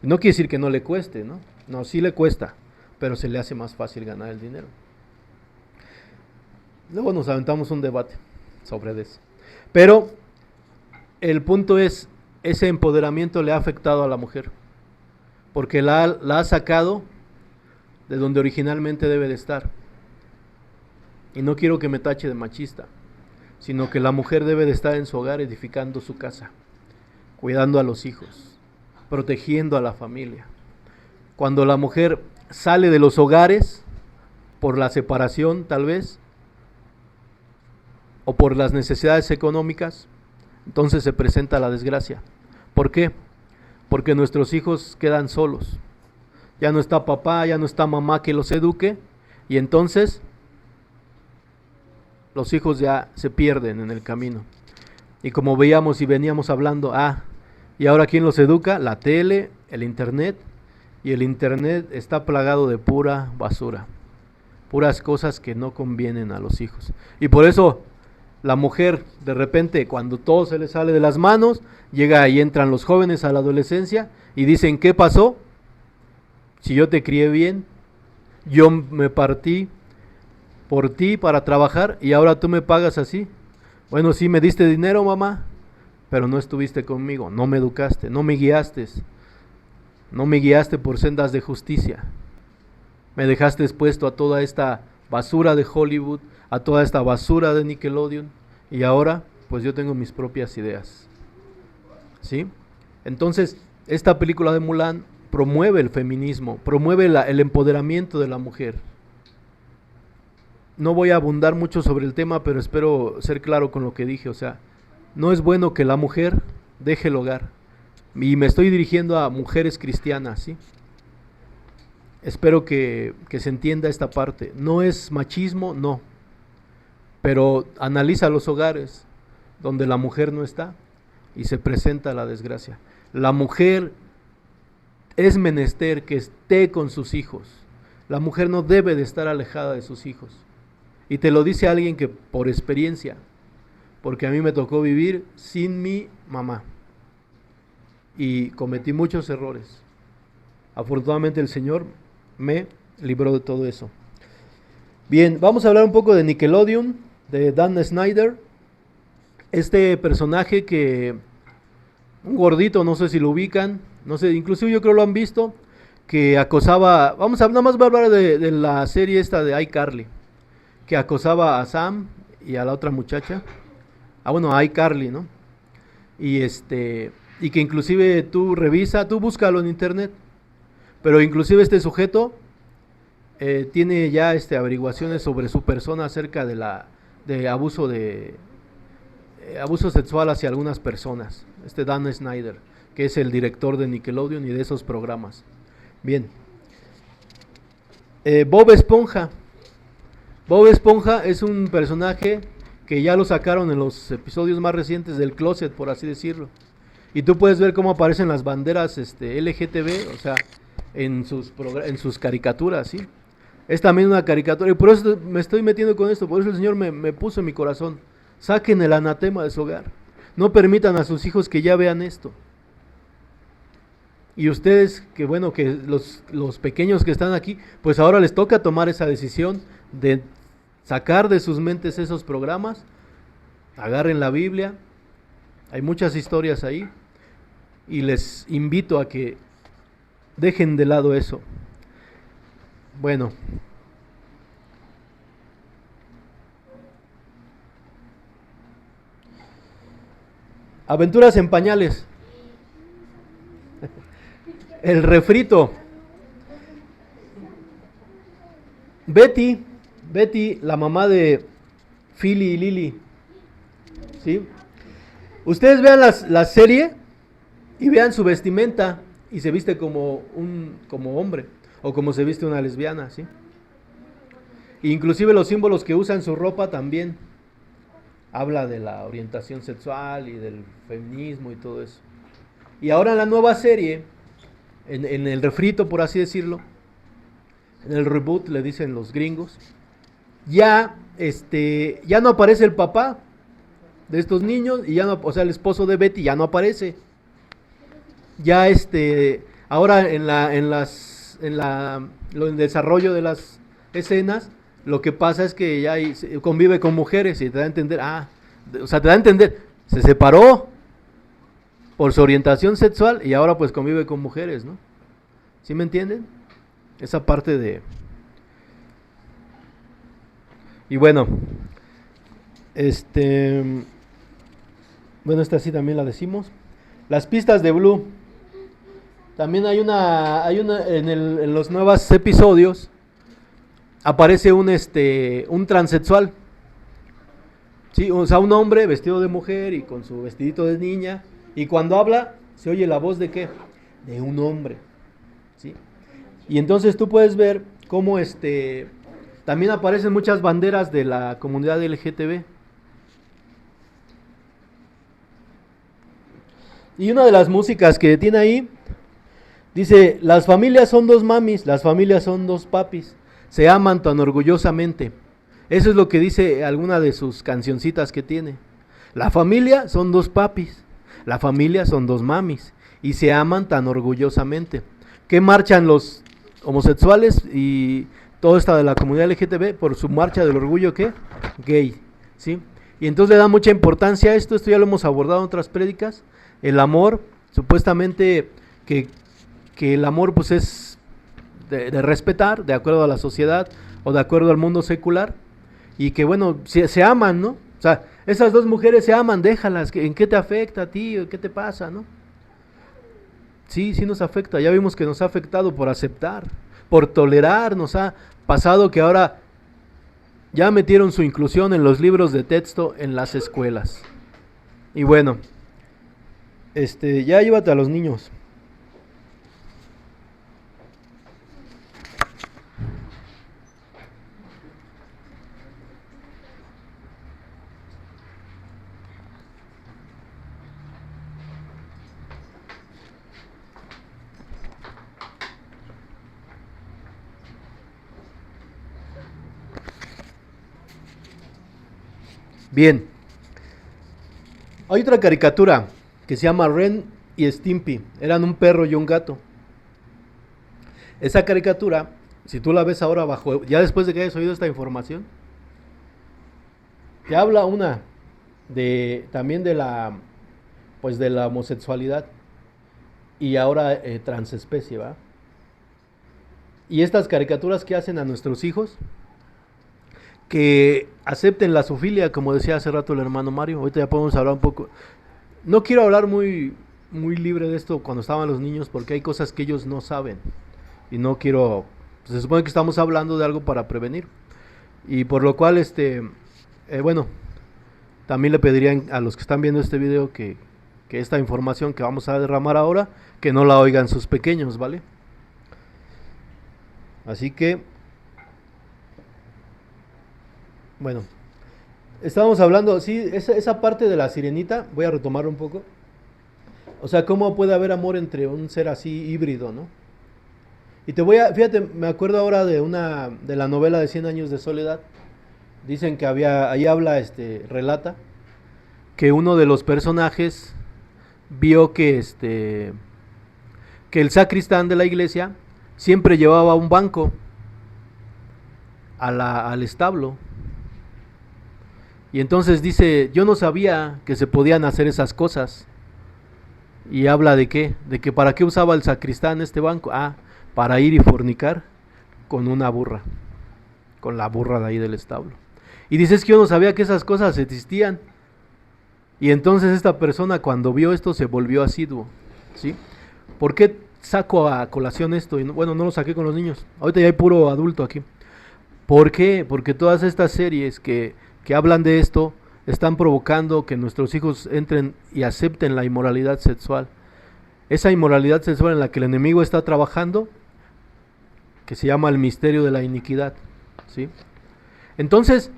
No quiere decir que no le cueste, ¿no? No, sí le cuesta, pero se le hace más fácil ganar el dinero. Luego nos aventamos un debate sobre eso. Pero el punto es, ese empoderamiento le ha afectado a la mujer, porque la ha sacado de donde originalmente debe de estar. Y no quiero que me tache de machista, sino que la mujer debe de estar en su hogar edificando su casa, cuidando a los hijos, protegiendo a la familia. Cuando la mujer sale de los hogares, por la separación tal vez, o por las necesidades económicas, entonces se presenta la desgracia. ¿Por qué? Porque nuestros hijos quedan solos. Ya no está papá, ya no está mamá que los eduque, y entonces los hijos ya se pierden en el camino. Y como veíamos y veníamos hablando, ¿y ahora quién los educa? La tele, el internet, y el internet está plagado de pura basura, puras cosas que no convienen a los hijos. Y por eso la mujer, de repente, cuando todo se le sale de las manos, llega y entran los jóvenes a la adolescencia y dicen, ¿qué pasó? Si yo te crié bien, yo me partí por ti para trabajar y ahora tú me pagas así. Bueno, sí me diste dinero, mamá, pero no estuviste conmigo, no me educaste, no me guiaste por sendas de justicia. Me dejaste expuesto a toda esta basura de Hollywood, a toda esta basura de Nickelodeon, y ahora pues yo tengo mis propias ideas. ¿Sí? Entonces, esta película de Mulan promueve el feminismo, promueve el empoderamiento de la mujer. No voy a abundar mucho sobre el tema, pero espero ser claro con lo que dije. O sea, no es bueno que la mujer deje el hogar. Y me estoy dirigiendo a mujeres cristianas, ¿sí? Espero que se entienda esta parte. No es machismo, no. Pero analiza los hogares donde la mujer no está y se presenta la desgracia. La mujer es menester que esté con sus hijos. La mujer no debe de estar alejada de sus hijos. Y te lo dice alguien que por experiencia, porque a mí me tocó vivir sin mi mamá y cometí muchos errores. Afortunadamente el Señor me libró de todo eso. Bien, vamos a hablar un poco de Nickelodeon, de Dan Snyder. Este personaje que, un gordito, no sé si lo ubican, no sé, inclusive yo creo lo han visto, que acosaba, nada más voy a hablar de la serie esta de iCarly, que acosaba a Sam y a la otra muchacha, a iCarly, ¿no? Y y que inclusive tú búscalo en internet, pero inclusive este sujeto tiene ya averiguaciones sobre su persona acerca de abuso sexual hacia algunas personas. Dan Snyder, que es el director de Nickelodeon y de esos programas. Bien. Bob Esponja. Bob Esponja es un personaje que ya lo sacaron en los episodios más recientes del closet, por así decirlo. Y tú puedes ver cómo aparecen las banderas LGTB, o sea, en sus caricaturas, ¿sí? Es también una caricatura, y por eso me estoy metiendo con esto, por eso el Señor me puso en mi corazón. Saquen el anatema de su hogar. No permitan a sus hijos que ya vean esto. Y ustedes, que los pequeños que están aquí, pues ahora les toca tomar esa decisión de sacar de sus mentes esos programas. Agarren la Biblia, hay muchas historias ahí, y les invito a que dejen de lado eso. Bueno, Aventuras en Pañales. El refrito. Betty, la mamá de Philly y Lily, ¿sí? Ustedes vean la serie y vean su vestimenta y se viste como hombre, o como se viste una lesbiana, ¿sí? Inclusive los símbolos que usan su ropa también habla de la orientación sexual y del feminismo y todo eso. Y ahora en la nueva serie, en el refrito, por así decirlo, en el reboot le dicen los gringos, ya no aparece el papá de estos niños, y ya no, o sea, el esposo de Betty ya no aparece. Ya ahora en el desarrollo de las escenas lo que pasa es que ella convive con mujeres y te da a entender, o sea, te da a entender, se separó por su orientación sexual y ahora pues convive con mujeres, ¿no? ¿Sí me entienden? Esa parte de... Y bueno, bueno, esta sí también la decimos. Las pistas de Blue. También hay una en los nuevos episodios aparece un transexual. Sí, o sea, un hombre vestido de mujer y con su vestidito de niña, y cuando habla se oye la voz de ¿qué? De un hombre. ¿Sí? Y entonces tú puedes ver cómo también aparecen muchas banderas de la comunidad LGTB. Y una de las músicas que tiene ahí dice: las familias son dos mamis, las familias son dos papis, se aman tan orgullosamente. Eso es lo que dice alguna de sus cancioncitas que tiene. La familia son dos papis, la familia son dos mamis y se aman tan orgullosamente. ¿Qué marchan los homosexuales y toda esta de la comunidad LGTB? Por su marcha del orgullo, ¿qué? Gay, ¿sí? Y entonces le da mucha importancia a esto ya lo hemos abordado en otras prédicas. El amor, supuestamente que el amor pues es de respetar, de acuerdo a la sociedad o de acuerdo al mundo secular, y que bueno, se aman, ¿no? O sea, esas dos mujeres se aman, déjalas, ¿en qué te afecta a ti? ¿Qué te pasa, no? Sí, sí nos afecta, ya vimos que nos ha afectado por aceptar, por tolerar, nos ha pasado que ahora ya metieron su inclusión en los libros de texto en las escuelas. Y bueno, ya llévate a los niños. Bien, hay otra caricatura que se llama Ren y Stimpy, eran un perro y un gato. Esa caricatura, si tú la ves ahora ya después de que hayas oído esta información, te habla también de la homosexualidad y ahora transespecie, ¿va? Y estas caricaturas que hacen a nuestros hijos, que acepten la zoofilia, como decía hace rato el hermano Mario. Ahorita ya podemos hablar un poco. No quiero hablar muy libre de esto cuando estaban los niños, porque hay cosas que ellos no saben. Y no quiero... se supone que estamos hablando de algo para prevenir. Y por lo cual, bueno, también le pedirían a los que están viendo este video que esta información que vamos a derramar ahora, que no la oigan sus pequeños, ¿vale? Así que... bueno, estábamos hablando, sí, esa parte de la sirenita, voy a retomar un poco. O sea, ¿cómo puede haber amor entre un ser así híbrido, no? Y fíjate, me acuerdo ahora de la novela de 100 años de soledad. Dicen que ahí relata que uno de los personajes vio que el sacristán de la iglesia siempre llevaba un banco al establo. Y entonces dice, yo no sabía que se podían hacer esas cosas. Y habla de qué, de que para qué usaba el sacristán este banco. Para ir y fornicar con una burra, con la burra de ahí del establo. Y dices que yo no sabía que esas cosas existían. Y entonces esta persona cuando vio esto se volvió asiduo, ¿sí? ¿Por qué saco a colación esto? Bueno, no lo saqué con los niños, ahorita ya hay puro adulto aquí. ¿Por qué? Porque todas estas series que hablan de esto están provocando que nuestros hijos entren y acepten la inmoralidad sexual. Esa inmoralidad sexual en la que el enemigo está trabajando, que se llama el misterio de la iniquidad, ¿sí? Entonces,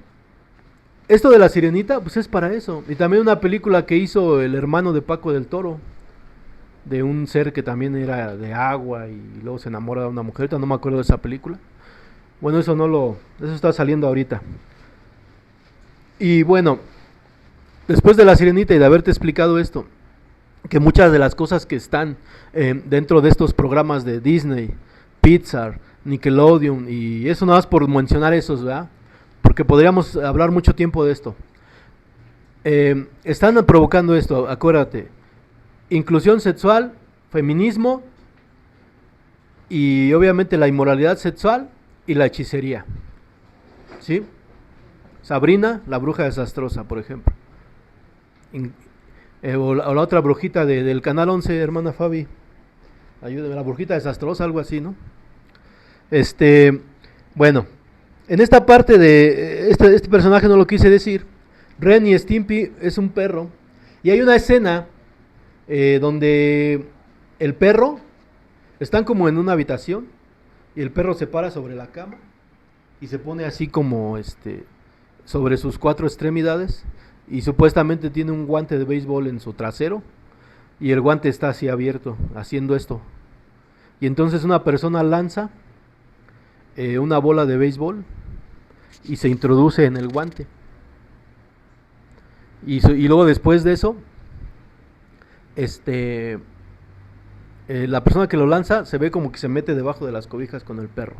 esto de la sirenita, pues es para eso. Y también una película que hizo el hermano de Paco del Toro, de un ser que también era de agua y luego se enamora de una mujer, no me acuerdo de esa película. Bueno, eso está saliendo ahorita. Y bueno, después de la sirenita y de haberte explicado esto, que muchas de las cosas que están dentro de estos programas de Disney, Pixar, Nickelodeon, y eso nada más por mencionar esos, ¿verdad? porque podríamos hablar mucho tiempo de esto. Están provocando esto, acuérdate, inclusión sexual, feminismo y obviamente la inmoralidad sexual y la hechicería, ¿sí? Sabrina, la bruja desastrosa, por ejemplo. O la otra brujita del canal 11, hermana Fabi, ayúdeme, la brujita desastrosa, algo así, ¿no? Bueno, en esta parte de este personaje no lo quise decir. Ren y Stimpy es un perro y hay una escena donde el perro están como en una habitación y el perro se para sobre la cama y se pone así como sobre sus 4 extremidades y supuestamente tiene un guante de béisbol en su trasero y el guante está así abierto haciendo esto, y entonces una persona lanza una bola de béisbol y se introduce en el guante y luego después de eso la persona que lo lanza se ve como que se mete debajo de las cobijas con el perro.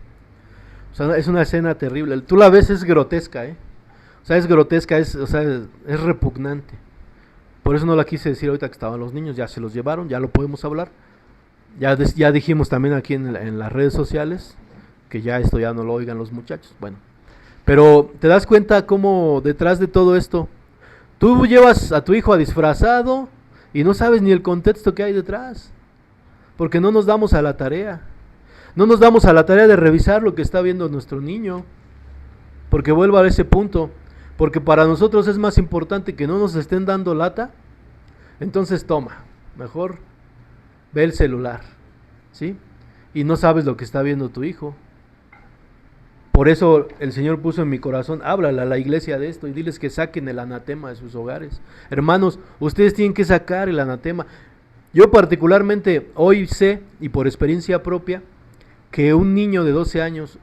O sea, es una escena terrible. Tú la ves, es grotesca, O sea, es grotesca, es repugnante. Por eso no la quise decir ahorita que estaban los niños, ya se los llevaron, ya lo podemos hablar. Ya dijimos también aquí en las redes sociales que ya esto ya no lo oigan los muchachos. Bueno, pero te das cuenta cómo detrás de todo esto, tú llevas a tu hijo a disfrazado y no sabes ni el contexto que hay detrás, porque no nos damos a la tarea. No nos damos a la tarea de revisar lo que está viendo nuestro niño, porque vuelvo a ese punto, porque para nosotros es más importante que no nos estén dando lata. Entonces toma, mejor ve el celular, ¿sí? Y no sabes lo que está viendo tu hijo. Por eso el Señor puso en mi corazón, háblale a la iglesia de esto y diles que saquen el anatema de sus hogares. Hermanos, ustedes tienen que sacar el anatema. Yo particularmente hoy sé, y por experiencia propia, que un niño de 12 años,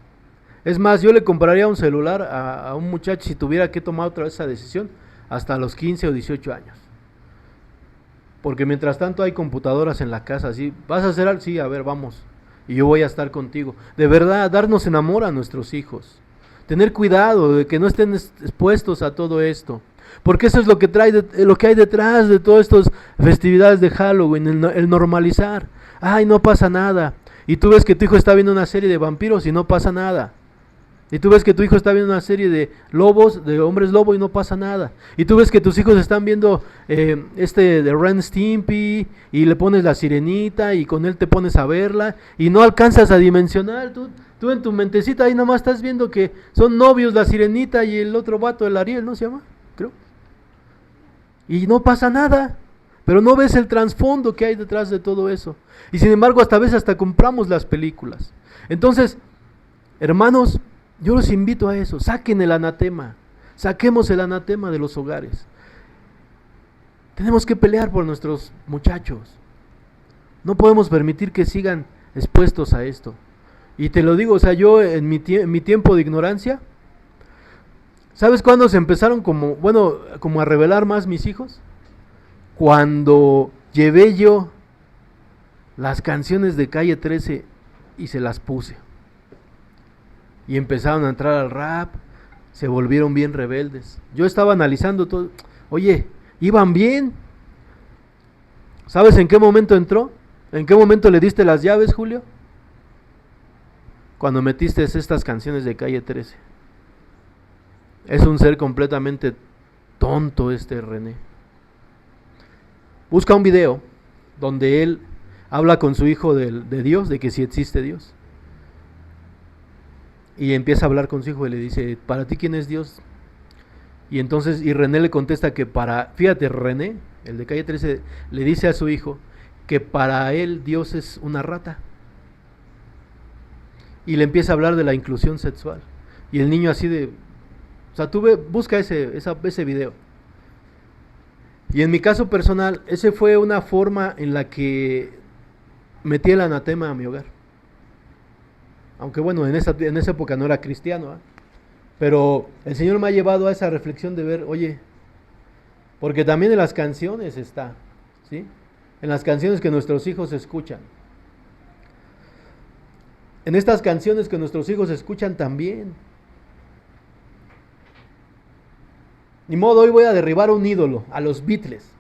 es más, yo le compraría un celular a un muchacho si tuviera que tomar otra vez esa decisión, hasta los 15 o 18 años. Porque mientras tanto hay computadoras en la casa, ¿sí? ¿Vas a hacer algo? Sí, a ver, vamos. Y yo voy a estar contigo. De verdad, darnos en amor a nuestros hijos. Tener cuidado de que no estén expuestos a todo esto. Porque eso es lo que lo que hay detrás de todas estas festividades de Halloween, el normalizar. Ay, no pasa nada. Y tú ves que tu hijo está viendo una serie de vampiros y no pasa nada. Y tú ves que tu hijo está viendo una serie de lobos, de hombres lobo y no pasa nada. Y tú ves que tus hijos están viendo de Ren Stimpy y le pones la sirenita y con él te pones a verla y no alcanzas a dimensionar. Tú en tu mentecita ahí nomás estás viendo que son novios la sirenita y el otro vato, el Ariel, ¿no se llama? Creo. Y no pasa nada. Pero no ves el trasfondo que hay detrás de todo eso. Y sin embargo, hasta a veces hasta compramos las películas. Entonces, hermanos, yo los invito a eso. Saquen el anatema. Saquemos el anatema de los hogares. Tenemos que pelear por nuestros muchachos. No podemos permitir que sigan expuestos a esto. Y te lo digo, o sea, yo en mi tiempo de ignorancia, ¿sabes cuándo se empezaron como a revelar más mis hijos? Cuando llevé yo las canciones de Calle 13 y se las puse. Y empezaron a entrar al rap, se volvieron bien rebeldes. Yo estaba analizando todo. Oye, iban bien. ¿Sabes en qué momento entró? ¿En qué momento le diste las llaves, Julio? Cuando metiste estas canciones de Calle 13. Es un ser completamente tonto René. Busca un video donde él habla con su hijo de Dios, de que sí existe Dios. Y empieza a hablar con su hijo y le dice, ¿para ti quién es Dios? Y entonces, René le contesta que fíjate, René, el de Calle 13, le dice a su hijo que para él Dios es una rata. Y le empieza a hablar de la inclusión sexual. Y el niño así de, o sea, busca ese video. Y en mi caso personal, esa fue una forma en la que metí el anatema a mi hogar. Aunque bueno, en esa época no era cristiano, ¿eh? Pero el Señor me ha llevado a esa reflexión de ver, oye, porque también en las canciones está, ¿sí? En las canciones que nuestros hijos escuchan. En estas canciones que nuestros hijos escuchan también. Ni modo, hoy voy a derribar un ídolo, a los Beatles.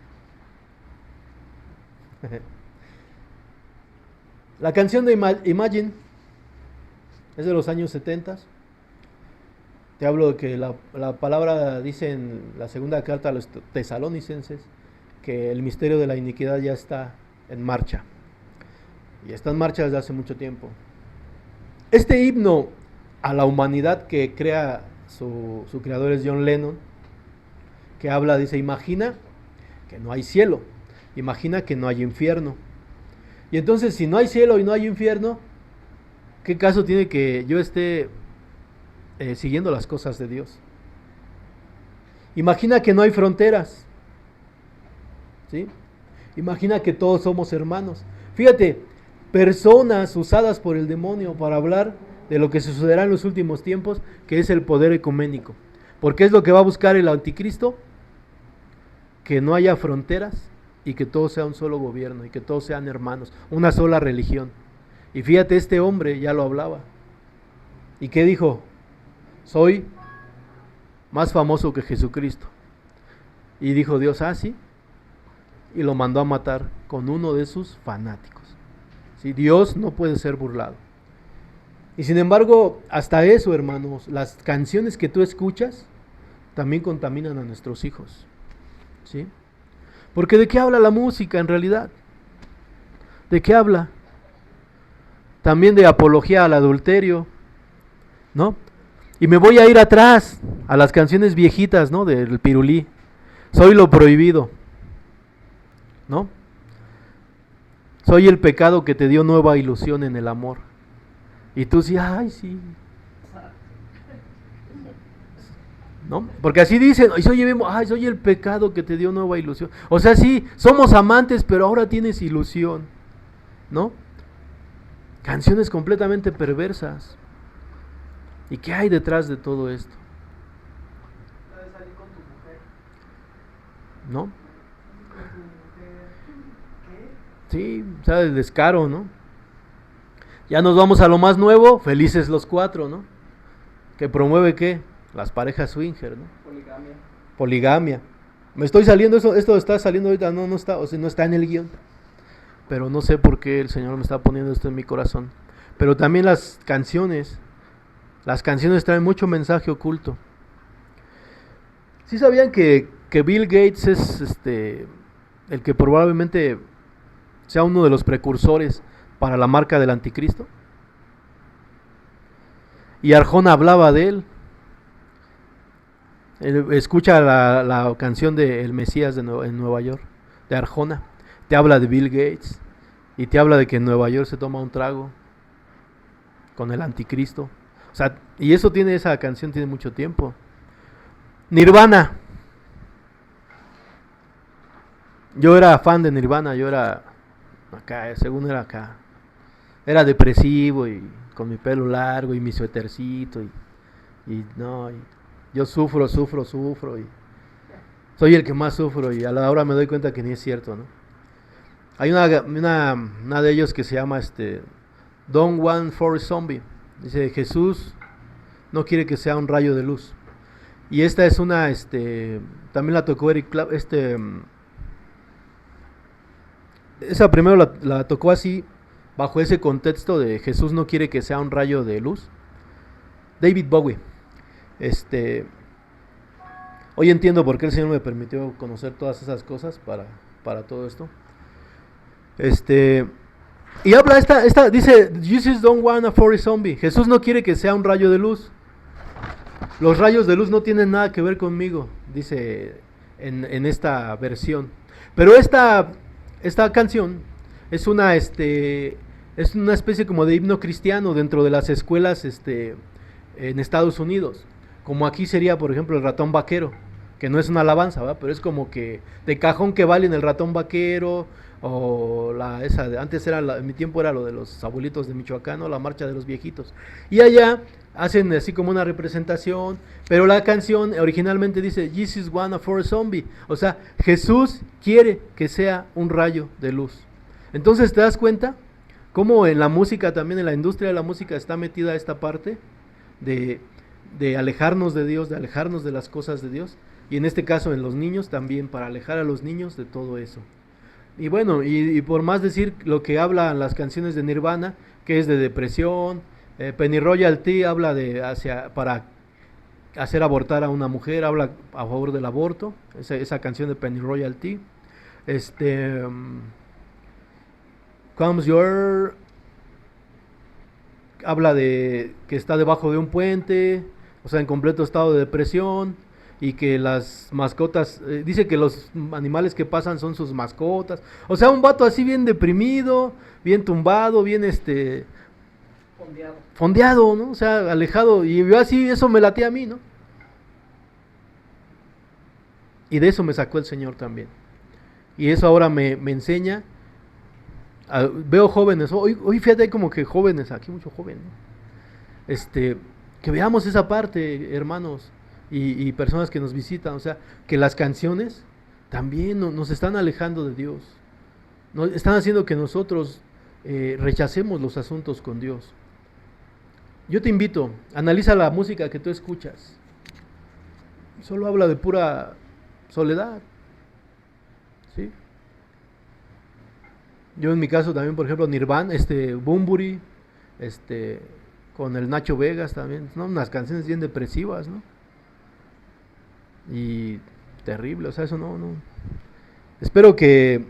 La canción de Imagine es de los años 70. Te hablo de que la palabra dice en la segunda carta a los tesalonicenses que el misterio de la iniquidad ya está en marcha. Y está en marcha desde hace mucho tiempo. Este himno a la humanidad que crea su creador es John Lennon, que habla, dice, imagina que no hay cielo, imagina que no hay infierno. Y entonces, si no hay cielo y no hay infierno, ¿qué caso tiene que yo esté siguiendo las cosas de Dios? Imagina que no hay fronteras, ¿sí? Imagina que todos somos hermanos. Fíjate, personas usadas por el demonio para hablar de lo que sucederá en los últimos tiempos, que es el poder ecuménico. Porque es lo que va a buscar el anticristo, que no haya fronteras y que todo sea un solo gobierno y que todos sean hermanos, una sola religión. Y fíjate, este hombre ya lo hablaba. ¿Y qué dijo? Soy más famoso que Jesucristo. Y dijo Dios, sí. Y lo mandó a matar con uno de sus fanáticos. ¿Sí? Dios no puede ser burlado. Y sin embargo, hasta eso, hermanos, las canciones que tú escuchas también contaminan a nuestros hijos. ¿Sí? Porque ¿de qué habla la música en realidad? ¿De qué habla? También de apología al adulterio, ¿no? Y me voy a ir atrás a las canciones viejitas, ¿no? Del Pirulí. Soy lo prohibido, ¿no? Soy el pecado que te dio nueva ilusión en el amor. Y tú sí, ay, sí. ¿No? Porque así dicen, soy el pecado que te dio nueva ilusión. O sea, sí, somos amantes, pero ahora tienes ilusión, ¿no? Canciones completamente perversas. ¿Y qué hay detrás de todo esto? ¿No? Sí, o sea, el descaro, ¿no? Ya nos vamos a lo más nuevo, Felices los Cuatro, ¿no? ¿Que promueve qué? Las parejas swinger, ¿no? Poligamia. Me estoy saliendo, esto está saliendo ahorita, no está, o sea, no está en el guión. Pero no sé por qué el Señor me está poniendo esto en mi corazón. Pero también las canciones traen mucho mensaje oculto. ¿Sí sabían que Bill Gates es el que probablemente sea uno de los precursores para la marca del anticristo? Y Arjona hablaba de él. Escucha la canción de El Mesías en Nueva York, de Arjona. Te habla de Bill Gates y te habla de que en Nueva York se toma un trago con el anticristo. O sea, y esa canción tiene mucho tiempo. Nirvana. Yo era fan de Nirvana, yo era acá, según era acá. Era depresivo y con mi pelo largo y mi suétercito y yo sufro y soy el que más sufro y a la hora me doy cuenta que ni es cierto, ¿no? Hay una de ellos que se llama Don't Want for a Zombie. Dice, Jesús no quiere que sea un rayo de luz. Y esta es también la tocó Eric Clapton, esa primero la tocó así, bajo ese contexto de Jesús no quiere que sea un rayo de luz. David Bowie. Hoy entiendo por qué el Señor me permitió conocer todas esas cosas para todo esto. Y habla dice, Jesus don't want a furry zombie. Jesús no quiere que sea un rayo de luz. Los rayos de luz no tienen nada que ver conmigo, dice en esta versión. Pero esta canción es una especie como de himno cristiano dentro de las escuelas en Estados Unidos. Como aquí sería, por ejemplo, el ratón vaquero, que no es una alabanza, ¿verdad? Pero es como que de cajón que valen el ratón vaquero, o antes en mi tiempo era lo de los abuelitos de Michoacán, o la marcha de los viejitos. Y allá hacen así como una representación, pero la canción originalmente dice Jesus wanna for a zombie, o sea, Jesús quiere que sea un rayo de luz. Entonces, ¿te das cuenta cómo en la música, también en la industria de la música está metida esta parte de alejarnos de Dios, de alejarnos de las cosas de Dios? y en este caso en los niños también, para alejar a los niños de todo eso. Y bueno, y por más decir lo que hablan las canciones de Nirvana, que es de depresión, Penny Royalty habla para hacer abortar a una mujer, habla a favor del aborto, esa canción de Penny Royalty. Comes Your habla de que está debajo de un puente, o sea, en completo estado de depresión, y que las mascotas, dice que los animales que pasan son sus mascotas, o sea, un vato así bien deprimido, bien tumbado, bien fondeado, ¿no? O sea, alejado, y yo así, eso me latía a mí, ¿no? Y de eso me sacó el Señor también. Y eso ahora me enseña. Veo jóvenes, hoy fíjate, hay como que jóvenes, aquí mucho joven, ¿no? Que veamos esa parte, hermanos, y personas que nos visitan, o sea, que las canciones también nos están alejando de Dios, están haciendo que nosotros rechacemos los asuntos con Dios. Yo te invito, analiza la música que tú escuchas, solo habla de pura soledad, ¿sí? Yo en mi caso también, por ejemplo, Nirvana, Bunbury, con el Nacho Vegas también, ¿no? Unas canciones bien depresivas, ¿no? Y terrible, o sea, eso no. Espero que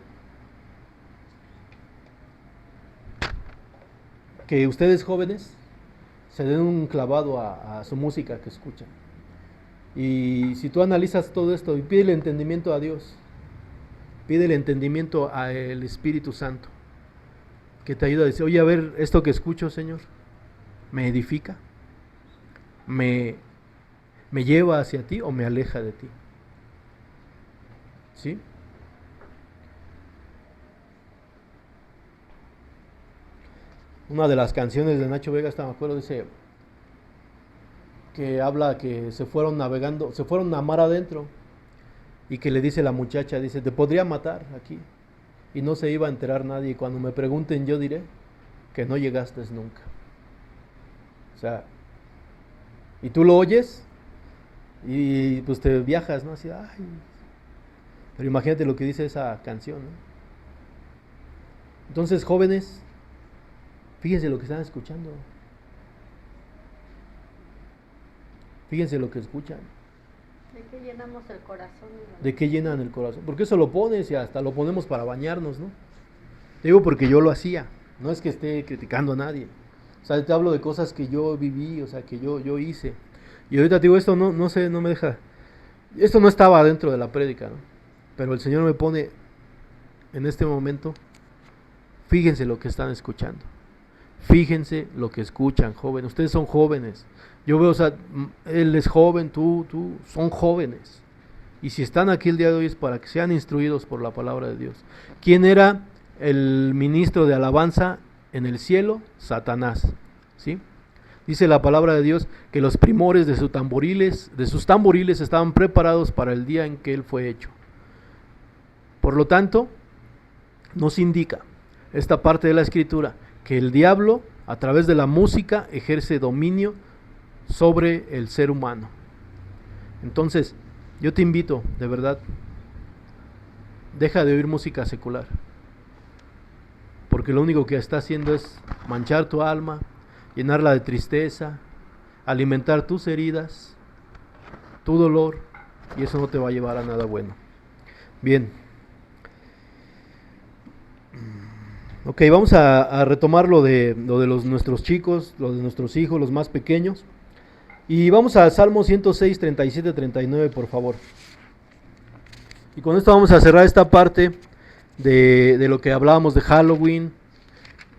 ustedes jóvenes se den un clavado a su música que escuchan. Y si tú analizas todo esto y pide el entendimiento a Dios, pide el entendimiento al Espíritu Santo, que te ayuda a decir, oye, a ver, esto que escucho, Señor, me edifica, me lleva hacia ti o me aleja de ti. ¿Sí? Una de las canciones de Nacho Vegas, me acuerdo, dice que habla que se fueron navegando, se fueron a mar adentro, y que le dice la muchacha, dice, te podría matar aquí, y no se iba a enterar nadie, y cuando me pregunten yo diré que no llegaste nunca. O sea, y tú lo oyes y pues te viajas, ¿no? Así, ay. Pero imagínate lo que dice esa canción, ¿no? Entonces, jóvenes, fíjense lo que están escuchando. Fíjense lo que escuchan. ¿De qué llenamos el corazón? ¿De qué llenan el corazón? Porque eso lo pones y hasta lo ponemos para bañarnos, ¿no? Te digo porque yo lo hacía. No es que esté criticando a nadie. O sea, te hablo de cosas que yo viví, o sea, que yo hice. Y ahorita te digo, esto no sé, no me deja. Esto no estaba dentro de la prédica, ¿no? Pero el Señor me pone en este momento, fíjense lo que están escuchando. Fíjense lo que escuchan, jóvenes. Ustedes son jóvenes. Yo veo, o sea, él es joven, tú, son jóvenes. Y si están aquí el día de hoy es para que sean instruidos por la palabra de Dios. ¿Quién era el ministro de alabanza en el cielo? Satanás, ¿sí? Dice la palabra de Dios que los primores de sus tamboriles estaban preparados para el día en que él fue hecho. Por lo tanto, nos indica esta parte de la escritura que el diablo, a través de la música, ejerce dominio sobre el ser humano. Entonces, yo te invito, de verdad, deja de oír música secular, porque lo único que está haciendo es manchar tu alma, llenarla de tristeza, alimentar tus heridas, tu dolor, y eso no te va a llevar a nada bueno. Bien. Ok, vamos a retomar lo de nuestros chicos, lo de nuestros hijos, los más pequeños. Y vamos a Salmo 106, 37, 39, por favor. Y con esto vamos a cerrar esta parte de lo que hablábamos de Halloween.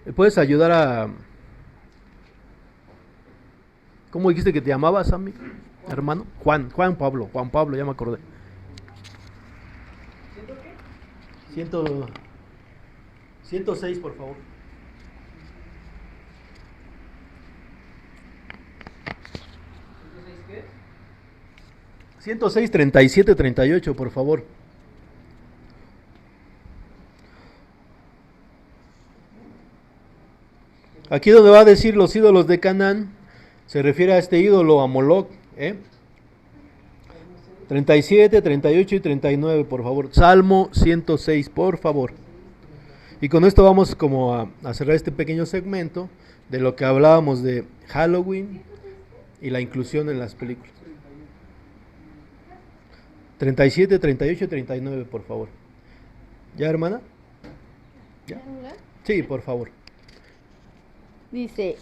¿Me puedes ayudar a... ¿Cómo dijiste que te llamabas, Sammy? Hermano. Juan Pablo, ya me acordé. ¿Ciento qué? 106, por favor. ¿106 qué? 106, 37, 38, por favor. Aquí donde va a decir los ídolos de Canaán, se refiere a este ídolo, a Moloc, ¿eh? 37, 38 y 39, por favor. Salmo 106, por favor. Y con esto vamos como a cerrar este pequeño segmento de lo que hablábamos de Halloween y la inclusión en las películas. 37, 38 y 39, por favor. ¿Ya, hermana? ¿Ya? Sí, por favor. Dice,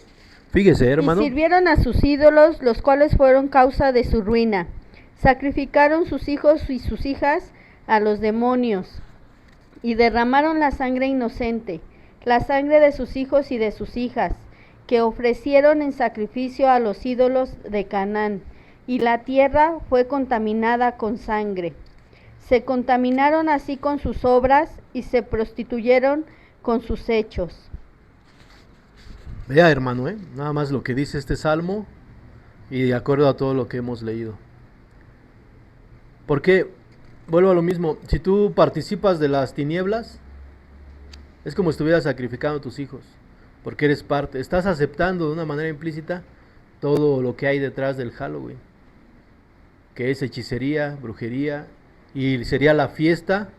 Fíjese, hermano. y sirvieron a sus ídolos, los cuales fueron causa de su ruina. Sacrificaron sus hijos y sus hijas a los demonios, y derramaron la sangre inocente, la sangre de sus hijos y de sus hijas, que ofrecieron en sacrificio a los ídolos de Canaán, y la tierra fue contaminada con sangre. Se contaminaron así con sus obras, y se prostituyeron con sus hechos. Vea, hermano, nada más lo que dice este salmo y de acuerdo a todo lo que hemos leído. Porque, vuelvo a lo mismo, si tú participas de las tinieblas, es como si estuvieras sacrificando a tus hijos, porque eres parte, estás aceptando de una manera implícita todo lo que hay detrás del Halloween, que es hechicería, brujería, y sería la fiesta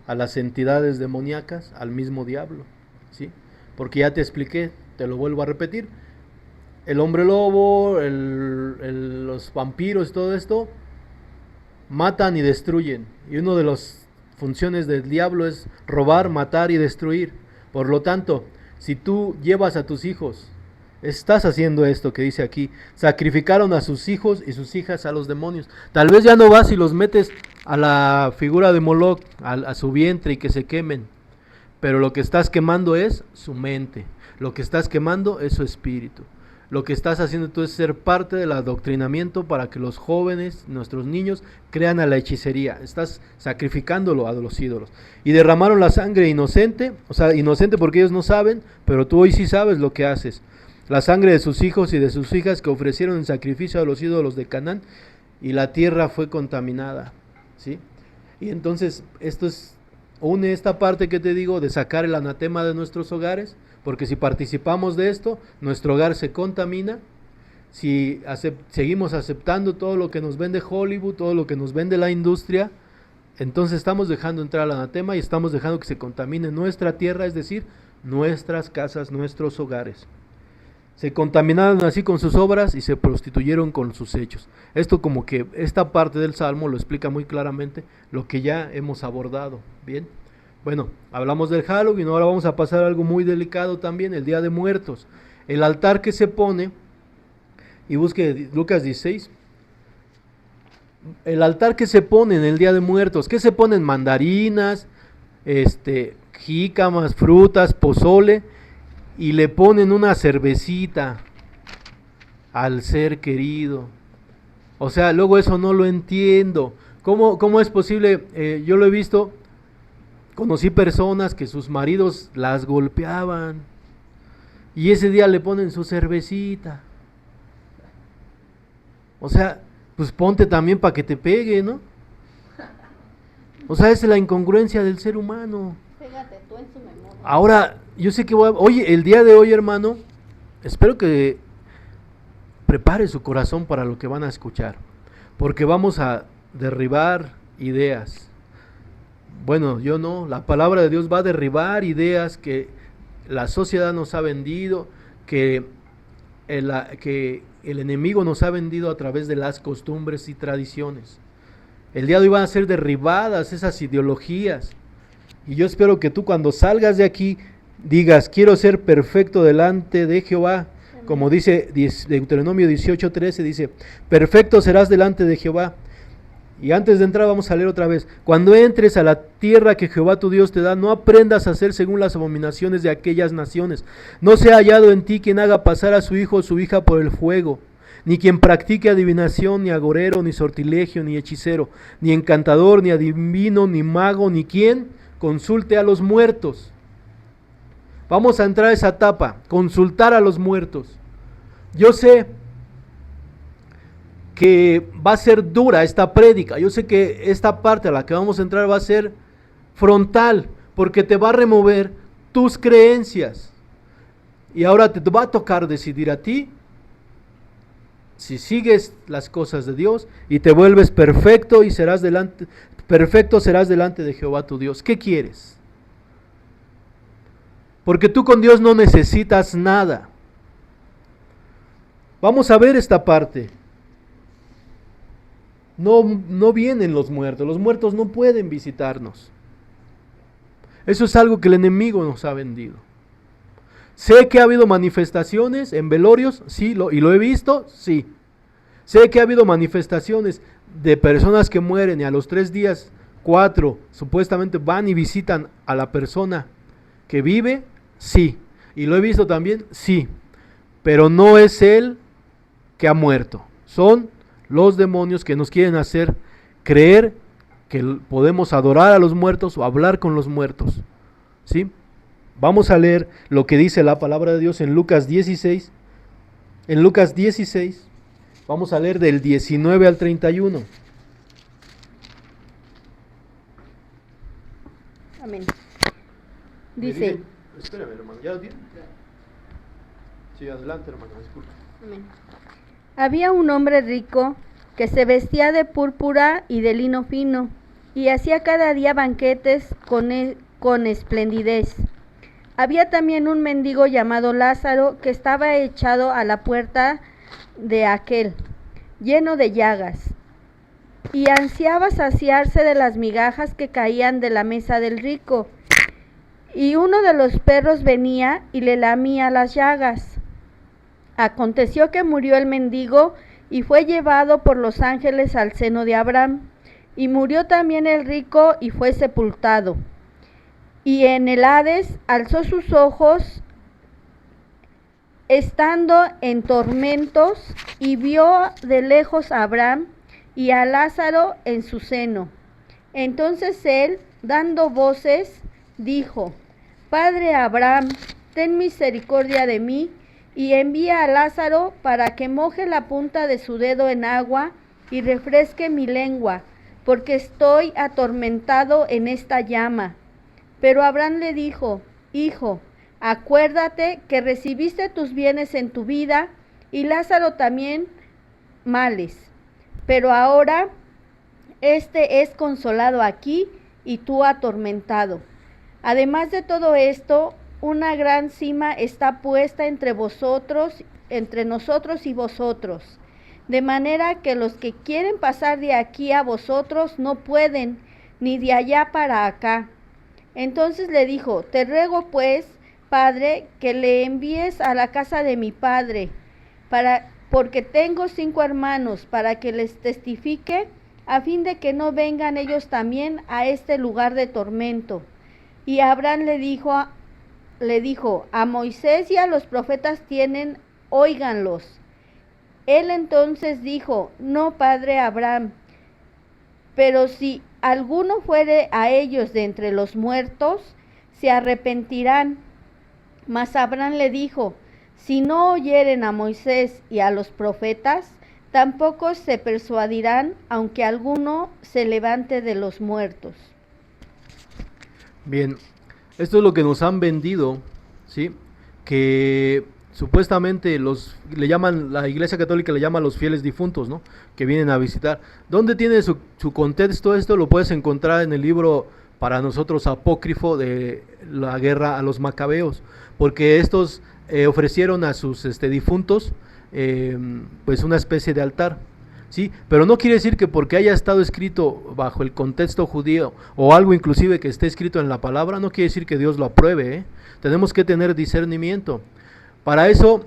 a las entidades demoníacas, al mismo diablo, ¿sí? Porque ya te expliqué, te lo vuelvo a repetir, el hombre lobo, los vampiros, todo esto, matan y destruyen, y una de las funciones del diablo es robar, matar y destruir. Por lo tanto, si tú llevas a tus hijos, estás haciendo esto que dice aquí, sacrificaron a sus hijos y sus hijas a los demonios. Tal vez ya no vas y los metes a la figura de Moloch, a su vientre y que se quemen, pero lo que estás quemando es su mente, lo que estás quemando es su espíritu. Lo que estás haciendo tú es ser parte del adoctrinamiento para que los jóvenes, nuestros niños, crean a la hechicería. Estás sacrificándolo a los ídolos. Y derramaron la sangre inocente, o sea, inocente porque ellos no saben, pero tú hoy sí sabes lo que haces. La sangre de sus hijos y de sus hijas que ofrecieron en sacrificio a los ídolos de Canaán, y la tierra fue contaminada, ¿sí? Y entonces esto une esta parte que te digo de sacar el anatema de nuestros hogares, porque si participamos de esto, nuestro hogar se contamina. Si seguimos aceptando todo lo que nos vende Hollywood, todo lo que nos vende la industria, entonces estamos dejando entrar al anatema y estamos dejando que se contamine nuestra tierra, es decir, nuestras casas, nuestros hogares. Se contaminaron así con sus obras y se prostituyeron con sus hechos. Esto como que esta parte del Salmo lo explica muy claramente lo que ya hemos abordado, ¿bien? Bueno, hablamos del Halloween, ahora vamos a pasar a algo muy delicado también, el Día de Muertos. El altar que se pone, y busque Lucas 16, el altar que se pone en el Día de Muertos, ¿qué se ponen? Mandarinas, jícamas, frutas, pozole, y le ponen una cervecita al ser querido. O sea, luego eso no lo entiendo. ¿Cómo es posible? Yo lo he visto. Conocí personas que sus maridos las golpeaban y ese día le ponen su cervecita. O sea, pues ponte también para que te pegue, ¿no? O sea, esa es la incongruencia del ser humano. Pégate tú en su memoria. Ahora, yo sé que oye, el día de hoy, hermano, espero que prepare su corazón para lo que van a escuchar, porque vamos a derribar ideas. Bueno, yo no, la palabra de Dios va a derribar ideas que la sociedad nos ha vendido, que el enemigo nos ha vendido a través de las costumbres y tradiciones. El día de hoy van a ser derribadas esas ideologías. Y yo espero que tú cuando salgas de aquí digas, quiero ser perfecto delante de Jehová. Como dice Deuteronomio 18:13, dice, perfecto serás delante de Jehová. Y antes de entrar vamos a leer otra vez. Cuando entres a la tierra que Jehová tu Dios te da, no aprendas a hacer según las abominaciones de aquellas naciones. No sea hallado en ti quien haga pasar a su hijo o su hija por el fuego, ni quien practique adivinación, ni agorero, ni sortilegio, ni hechicero, ni encantador, ni adivino, ni mago, ni quien consulte a los muertos. Vamos a entrar a esa etapa, consultar a los muertos. Yo sé que va a ser dura esta prédica. Yo sé que esta parte a la que vamos a entrar va a ser frontal, porque te va a remover tus creencias. Y ahora te va a tocar decidir a ti si sigues las cosas de Dios y te vuelves perfecto y perfecto serás delante de Jehová tu Dios. ¿Qué quieres? Porque tú con Dios no necesitas nada. Vamos a ver esta parte. No vienen los muertos no pueden visitarnos. Eso es algo que el enemigo nos ha vendido. Sé que ha habido manifestaciones en velorios, sí, y lo he visto, sí. Sé que ha habido manifestaciones de personas que mueren y a los 3 días, 4, supuestamente van y visitan a la persona que vive, sí. Y lo he visto también, sí. Pero no es él que ha muerto. Son los demonios que nos quieren hacer creer que podemos adorar a los muertos o hablar con los muertos. ¿Sí? Vamos a leer lo que dice la palabra de Dios en Lucas 16. En Lucas 16, vamos a leer del 19 al 31. Amén. Dice, espérame, hermano, ¿ya lo tiene? Sí, adelante, hermano, disculpa. Amén. Había un hombre rico que se vestía de púrpura y de lino fino y hacía cada día banquetes con esplendidez. Había también un mendigo llamado Lázaro que estaba echado a la puerta de aquel, lleno de llagas, y ansiaba saciarse de las migajas que caían de la mesa del rico. Y uno de los perros venía y le lamía las llagas. Aconteció que murió el mendigo y fue llevado por los ángeles al seno de Abraham. Y murió también el rico y fue sepultado. Y en el Hades alzó sus ojos, estando en tormentos, y vio de lejos a Abraham y a Lázaro en su seno. Entonces él, dando voces, dijo: Padre Abraham, ten misericordia de mí, y envía a Lázaro para que moje la punta de su dedo en agua y refresque mi lengua, porque estoy atormentado en esta llama. Pero Abraham le dijo: Hijo, acuérdate que recibiste tus bienes en tu vida, y Lázaro también males. Pero ahora este es consolado aquí y tú atormentado. Además de todo esto, una gran sima está puesta entre nosotros y vosotros, de manera que los que quieren pasar de aquí a vosotros no pueden, ni de allá para acá. Entonces le dijo: Te ruego pues, Padre, que le envíes a la casa de mi padre, porque tengo 5 hermanos, para que les testifique, a fin de que no vengan ellos también a este lugar de tormento. Y Abraham le dijo: A Moisés y a los profetas tienen, óiganlos. Él entonces dijo: No, padre Abraham, pero si alguno fuere a ellos de entre los muertos, se arrepentirán. Mas Abraham le dijo: Si no oyeren a Moisés y a los profetas, tampoco se persuadirán, aunque alguno se levante de los muertos. Bien, esto es lo que nos han vendido, ¿sí? Que supuestamente la Iglesia Católica le llama a los fieles difuntos, ¿no? Que vienen a visitar. ¿Dónde tiene su contexto esto? Lo puedes encontrar en el libro para nosotros apócrifo de la guerra a los macabeos, porque estos ofrecieron a sus difuntos pues una especie de altar. ¿Sí? Pero no quiere decir que porque haya estado escrito bajo el contexto judío o algo inclusive que esté escrito en la palabra, no quiere decir que Dios lo apruebe, ¿eh? Tenemos que tener discernimiento. Para eso,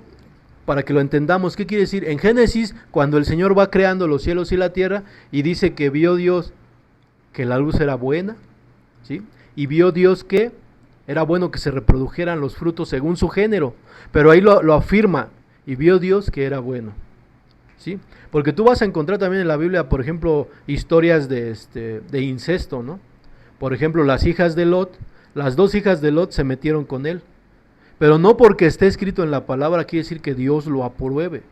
para que lo entendamos, ¿qué quiere decir? En Génesis, cuando el Señor va creando los cielos y la tierra y dice que vio Dios que la luz era buena, ¿sí? Y vio Dios que era bueno que se reprodujeran los frutos según su género, pero ahí lo afirma, y vio Dios que era bueno. ¿Sí? Porque tú vas a encontrar también en la Biblia, por ejemplo, historias de incesto, ¿no? Por ejemplo, las 2 hijas de Lot se metieron con él. Pero no porque esté escrito en la palabra quiere decir que Dios lo apruebe.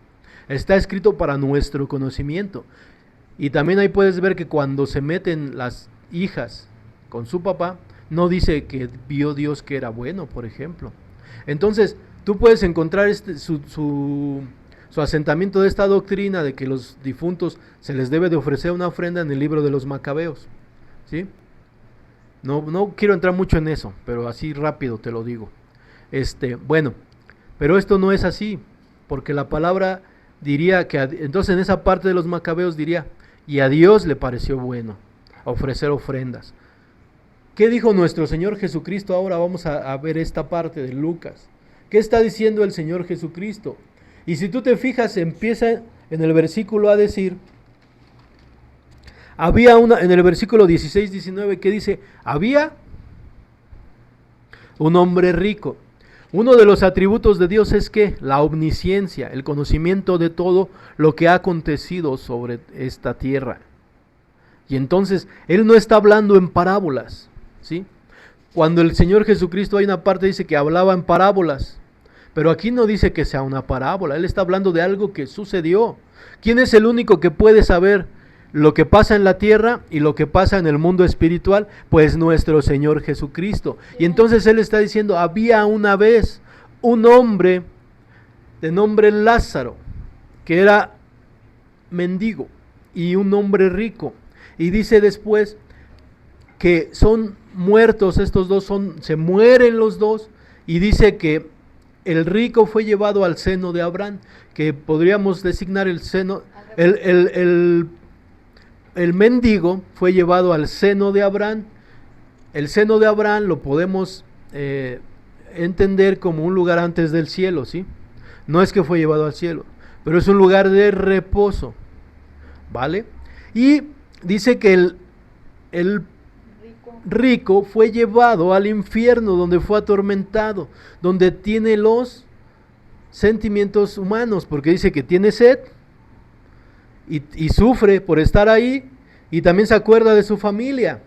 Está escrito para nuestro conocimiento. Y también ahí puedes ver que cuando se meten las hijas con su papá, no dice que vio Dios que era bueno, por ejemplo. Entonces, tú puedes encontrar su su asentamiento de esta doctrina de que los difuntos se les debe de ofrecer una ofrenda en el libro de los Macabeos, ¿sí? No quiero entrar mucho en eso, pero así rápido te lo digo. Bueno, pero esto no es así, porque la palabra diría que, entonces en esa parte de los Macabeos diría, y a Dios le pareció bueno ofrecer ofrendas. ¿Qué dijo nuestro Señor Jesucristo? Ahora vamos a ver esta parte de Lucas. ¿Qué está diciendo el Señor Jesucristo? Y si tú te fijas, empieza en el versículo a decir, en el versículo 16-19, que dice, había un hombre rico. Uno de los atributos de Dios es que la omnisciencia, el conocimiento de todo lo que ha acontecido sobre esta tierra. Y entonces, Él no está hablando en parábolas, ¿sí? Cuando el Señor Jesucristo, hay una parte dice que hablaba en parábolas, pero aquí no dice que sea una parábola, Él está hablando de algo que sucedió. ¿Quién es el único que puede saber lo que pasa en la tierra y lo que pasa en el mundo espiritual? Pues nuestro Señor Jesucristo. Y entonces Él está diciendo, había una vez un hombre de nombre Lázaro, que era mendigo, y un hombre rico. Y dice después que son muertos estos dos, se mueren los dos, y dice que el rico fue llevado al seno de Abraham, que podríamos designar el seno, el mendigo fue llevado al seno de Abraham. El seno de Abraham lo podemos entender como un lugar antes del cielo, ¿sí? No es que fue llevado al cielo, pero es un lugar de reposo, ¿vale? Y dice que el rico fue llevado al infierno, donde fue atormentado, donde tiene los sentimientos humanos, porque dice que tiene sed y sufre por estar ahí, y también se acuerda de su familia.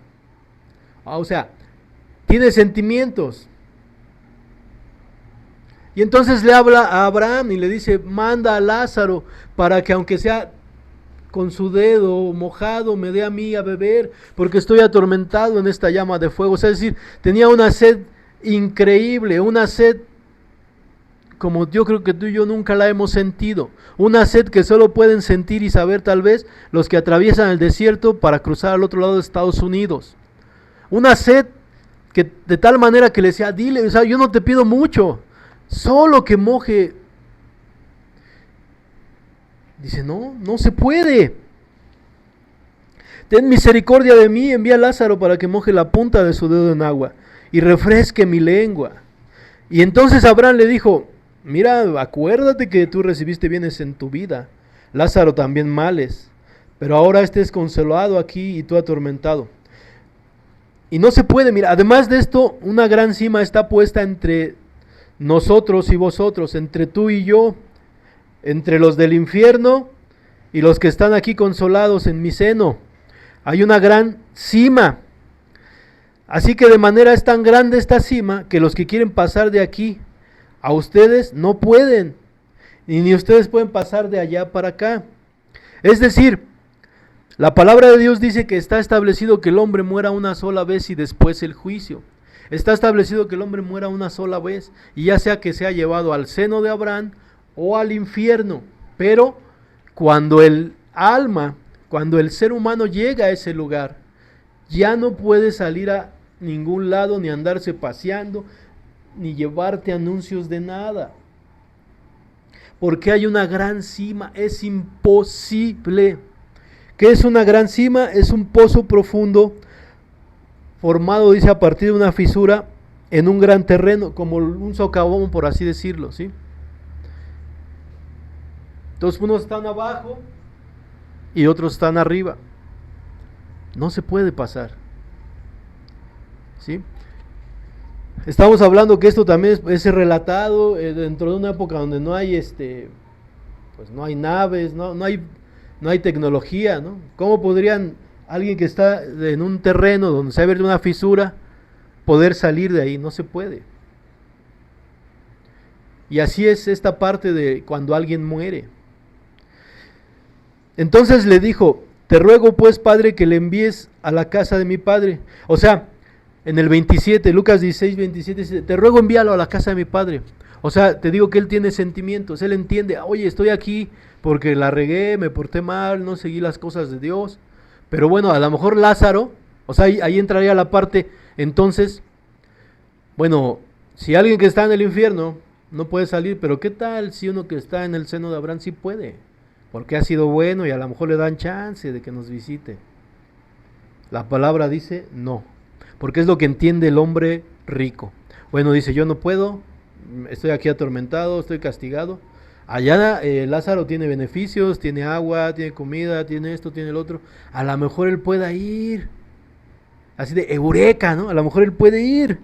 O sea, tiene sentimientos. Y entonces le habla a Abraham y le dice, manda a Lázaro para que aunque sea con su dedo mojado me dé a mí a beber, porque estoy atormentado en esta llama de fuego. O sea, es decir, tenía una sed increíble, una sed como yo creo que tú y yo nunca la hemos sentido, una sed que solo pueden sentir y saber tal vez los que atraviesan el desierto para cruzar al otro lado de Estados Unidos. Una sed que de tal manera que le decía, dile, o sea, yo no te pido mucho, solo que moje. Dice, no se puede. Ten misericordia de mí, envía a Lázaro para que moje la punta de su dedo en agua y refresque mi lengua. Y entonces Abraham le dijo, mira, acuérdate que tú recibiste bienes en tu vida, Lázaro también males, pero ahora es consolado aquí y tú atormentado. Y no se puede, mira, además de esto, una gran cima está puesta entre nosotros y vosotros, entre tú y yo, entre los del infierno y los que están aquí consolados en mi seno. Hay una gran cima. Así que de manera es tan grande esta cima que los que quieren pasar de aquí a ustedes no pueden, y ni ustedes pueden pasar de allá para acá. Es decir, la palabra de Dios dice que está establecido que el hombre muera una sola vez y después el juicio. Está establecido que el hombre muera una sola vez, y ya sea que sea llevado al seno de Abraham o al infierno. Pero cuando el alma, cuando el ser humano llega a ese lugar, ya no puede salir a ningún lado, ni andarse paseando, ni llevarte anuncios de nada, porque hay una gran cima. Es imposible. ¿Qué es una gran cima? Es un pozo profundo formado, dice, a partir de una fisura en un gran terreno, como un socavón, por así decirlo, ¿sí? Entonces unos están abajo y otros están arriba. No se puede pasar, ¿sí? Estamos hablando que esto también es relatado dentro de una época donde no hay pues no hay naves, no hay tecnología, ¿no? ¿Cómo podrían alguien que está en un terreno donde se abre una fisura poder salir de ahí? No se puede. Y así es esta parte de cuando alguien muere. Entonces le dijo, te ruego pues, Padre, que le envíes a la casa de mi padre. O sea, en el 27, Lucas 16, 27, dice, te ruego envíalo a la casa de mi padre. O sea, te digo que él tiene sentimientos, él entiende, oye, estoy aquí porque la regué, me porté mal, no seguí las cosas de Dios. Pero bueno, a lo mejor Lázaro, o sea, ahí entraría la parte, entonces, bueno, si alguien que está en el infierno no puede salir, pero ¿qué tal si uno que está en el seno de Abraham sí puede? Porque ha sido bueno y a lo mejor le dan chance de que nos visite. La palabra dice no, porque es lo que entiende el hombre rico. Bueno, dice, yo no puedo, estoy aquí atormentado, estoy castigado. Allá Lázaro tiene beneficios, tiene agua, tiene comida, tiene esto, tiene el otro. A lo mejor él pueda ir. Así de eureka, ¿no? A lo mejor él puede ir.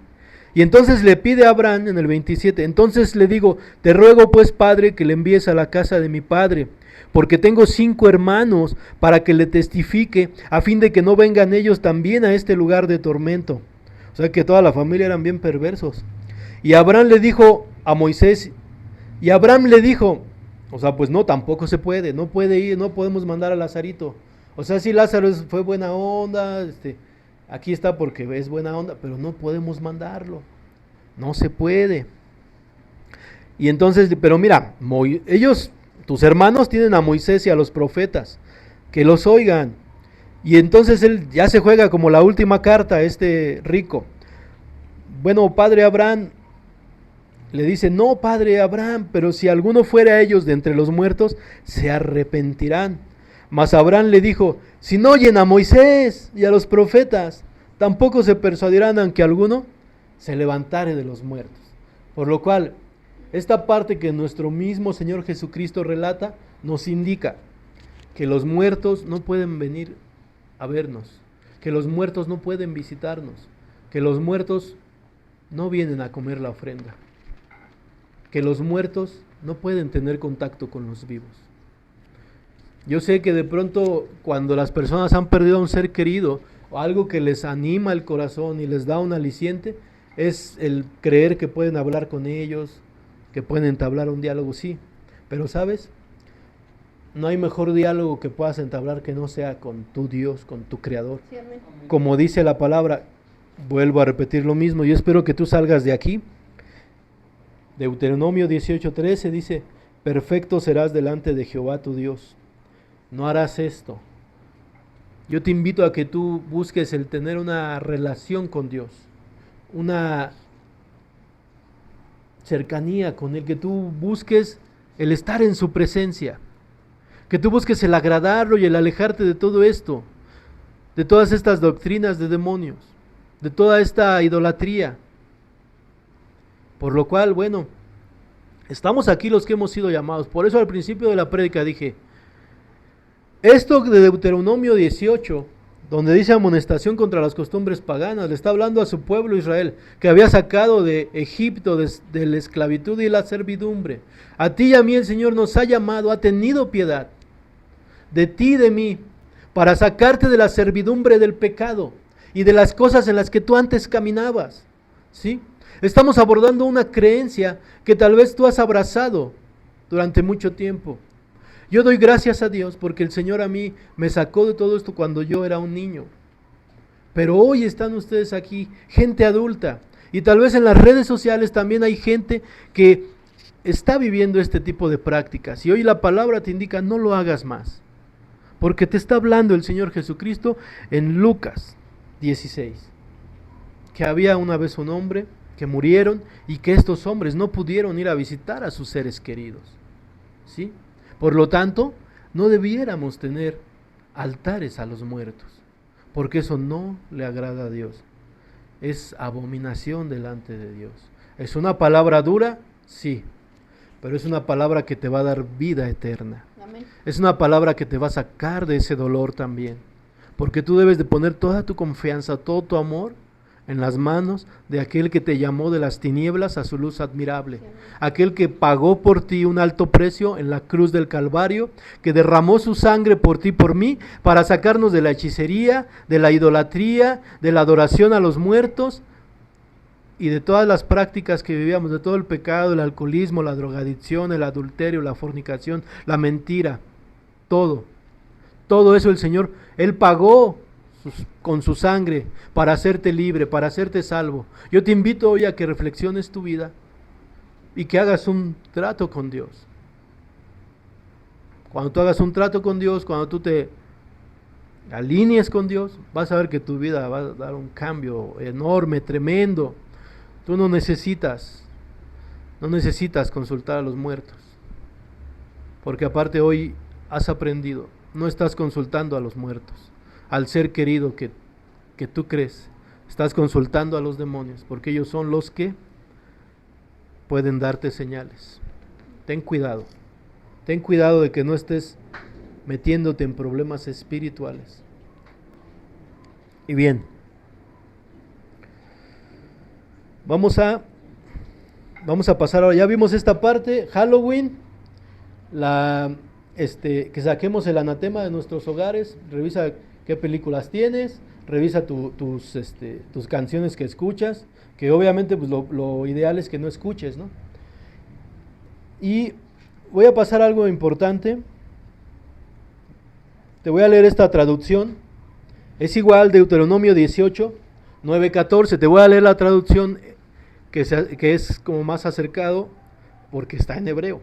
Y entonces le pide a Abraham en el 27, entonces le digo, te ruego pues, Padre, que le envíes a la casa de mi padre, porque tengo 5 hermanos, para que le testifique, a fin de que no vengan ellos también a este lugar de tormento. O sea que toda la familia eran bien perversos. Y Abraham le dijo a Moisés, y Abraham le dijo, o sea, pues no, tampoco se puede, no puede ir, no podemos mandar a Lazarito. O sea, sí, Lázaro fue buena onda, aquí está porque es buena onda, pero no podemos mandarlo, no se puede. Y entonces, pero mira, ellos, tus hermanos tienen a Moisés y a los profetas, que los oigan. Y entonces él ya se juega como la última carta, rico. Bueno, padre Abraham, le dice, no, padre Abraham, pero si alguno fuera a ellos de entre los muertos, se arrepentirán. Mas Abraham le dijo, si no oyen a Moisés y a los profetas, tampoco se persuadirán aunque alguno se levantare de los muertos. Por lo cual, esta parte que nuestro mismo Señor Jesucristo relata, nos indica que los muertos no pueden venir a vernos, que los muertos no pueden visitarnos, que los muertos no vienen a comer la ofrenda, que los muertos no pueden tener contacto con los vivos. Yo sé que de pronto cuando las personas han perdido a un ser querido, o algo que les anima el corazón y les da un aliciente, es el creer que pueden hablar con ellos, que pueden entablar un diálogo, sí. Pero ¿sabes? No hay mejor diálogo que puedas entablar que no sea con tu Dios, con tu Creador. Sí, amén. Como dice la palabra, vuelvo a repetir lo mismo, yo espero que tú salgas de aquí. Deuteronomio 18:13 dice, perfecto serás delante de Jehová tu Dios. No harás esto. Yo te invito a que tú busques el tener una relación con Dios, una cercanía con Él, que tú busques el estar en su presencia, que tú busques el agradarlo y el alejarte de todo esto, de todas estas doctrinas de demonios, de toda esta idolatría. Por lo cual, bueno, estamos aquí los que hemos sido llamados. Por eso al principio de la prédica dije, esto de Deuteronomio 18, donde dice amonestación contra las costumbres paganas, le está hablando a su pueblo Israel, que había sacado de Egipto, de la esclavitud y la servidumbre. A ti y a mí el Señor nos ha llamado, ha tenido piedad de ti y de mí, para sacarte de la servidumbre del pecado y de las cosas en las que tú antes caminabas, ¿sí? Estamos abordando una creencia que tal vez tú has abrazado durante mucho tiempo. Yo doy gracias a Dios porque el Señor a mí me sacó de todo esto cuando yo era un niño. Pero hoy están ustedes aquí, gente adulta, y tal vez en las redes sociales también hay gente que está viviendo este tipo de prácticas. Y hoy la palabra te indica, no lo hagas más. Porque te está hablando el Señor Jesucristo en Lucas 16. Que había una vez un hombre que murieron y que estos hombres no pudieron ir a visitar a sus seres queridos, ¿sí? Por lo tanto, no debiéramos tener altares a los muertos, porque eso no le agrada a Dios. Es abominación delante de Dios. ¿Es una palabra dura? Sí, pero es una palabra que te va a dar vida eterna. Amén. Es una palabra que te va a sacar de ese dolor también, porque tú debes de poner toda tu confianza, todo tu amor en las manos de aquel que te llamó de las tinieblas a su luz admirable, aquel que pagó por ti un alto precio en la cruz del Calvario, que derramó su sangre por ti y por mí, para sacarnos de la hechicería, de la idolatría, de la adoración a los muertos y de todas las prácticas que vivíamos, de todo el pecado, el alcoholismo, la drogadicción, el adulterio, la fornicación, la mentira, todo eso el Señor, Él pagó con su sangre para hacerte libre, para hacerte salvo. Yo te invito hoy a que reflexiones tu vida y que hagas un trato con Dios. Cuando tú hagas un trato con Dios, cuando tú te alinees con Dios, vas a ver que tu vida va a dar un cambio enorme, tremendo. Tú no necesitas consultar a los muertos, porque aparte hoy has aprendido, no estás consultando a los muertos, al ser querido que tú crees, estás consultando a los demonios, porque ellos son los que pueden darte señales. Ten cuidado de que no estés metiéndote en problemas espirituales. Y bien, vamos a pasar ahora. Ya vimos esta parte, Halloween, que saquemos el anatema de nuestros hogares. Revisa qué películas tienes, revisa tus canciones que escuchas, que obviamente pues lo ideal es que no escuches, ¿no? Y voy a pasar algo importante. Te voy a leer esta traducción. Es igual Deuteronomio 18, 9, 14. Te voy a leer la traducción que es como más acercado, porque está en hebreo.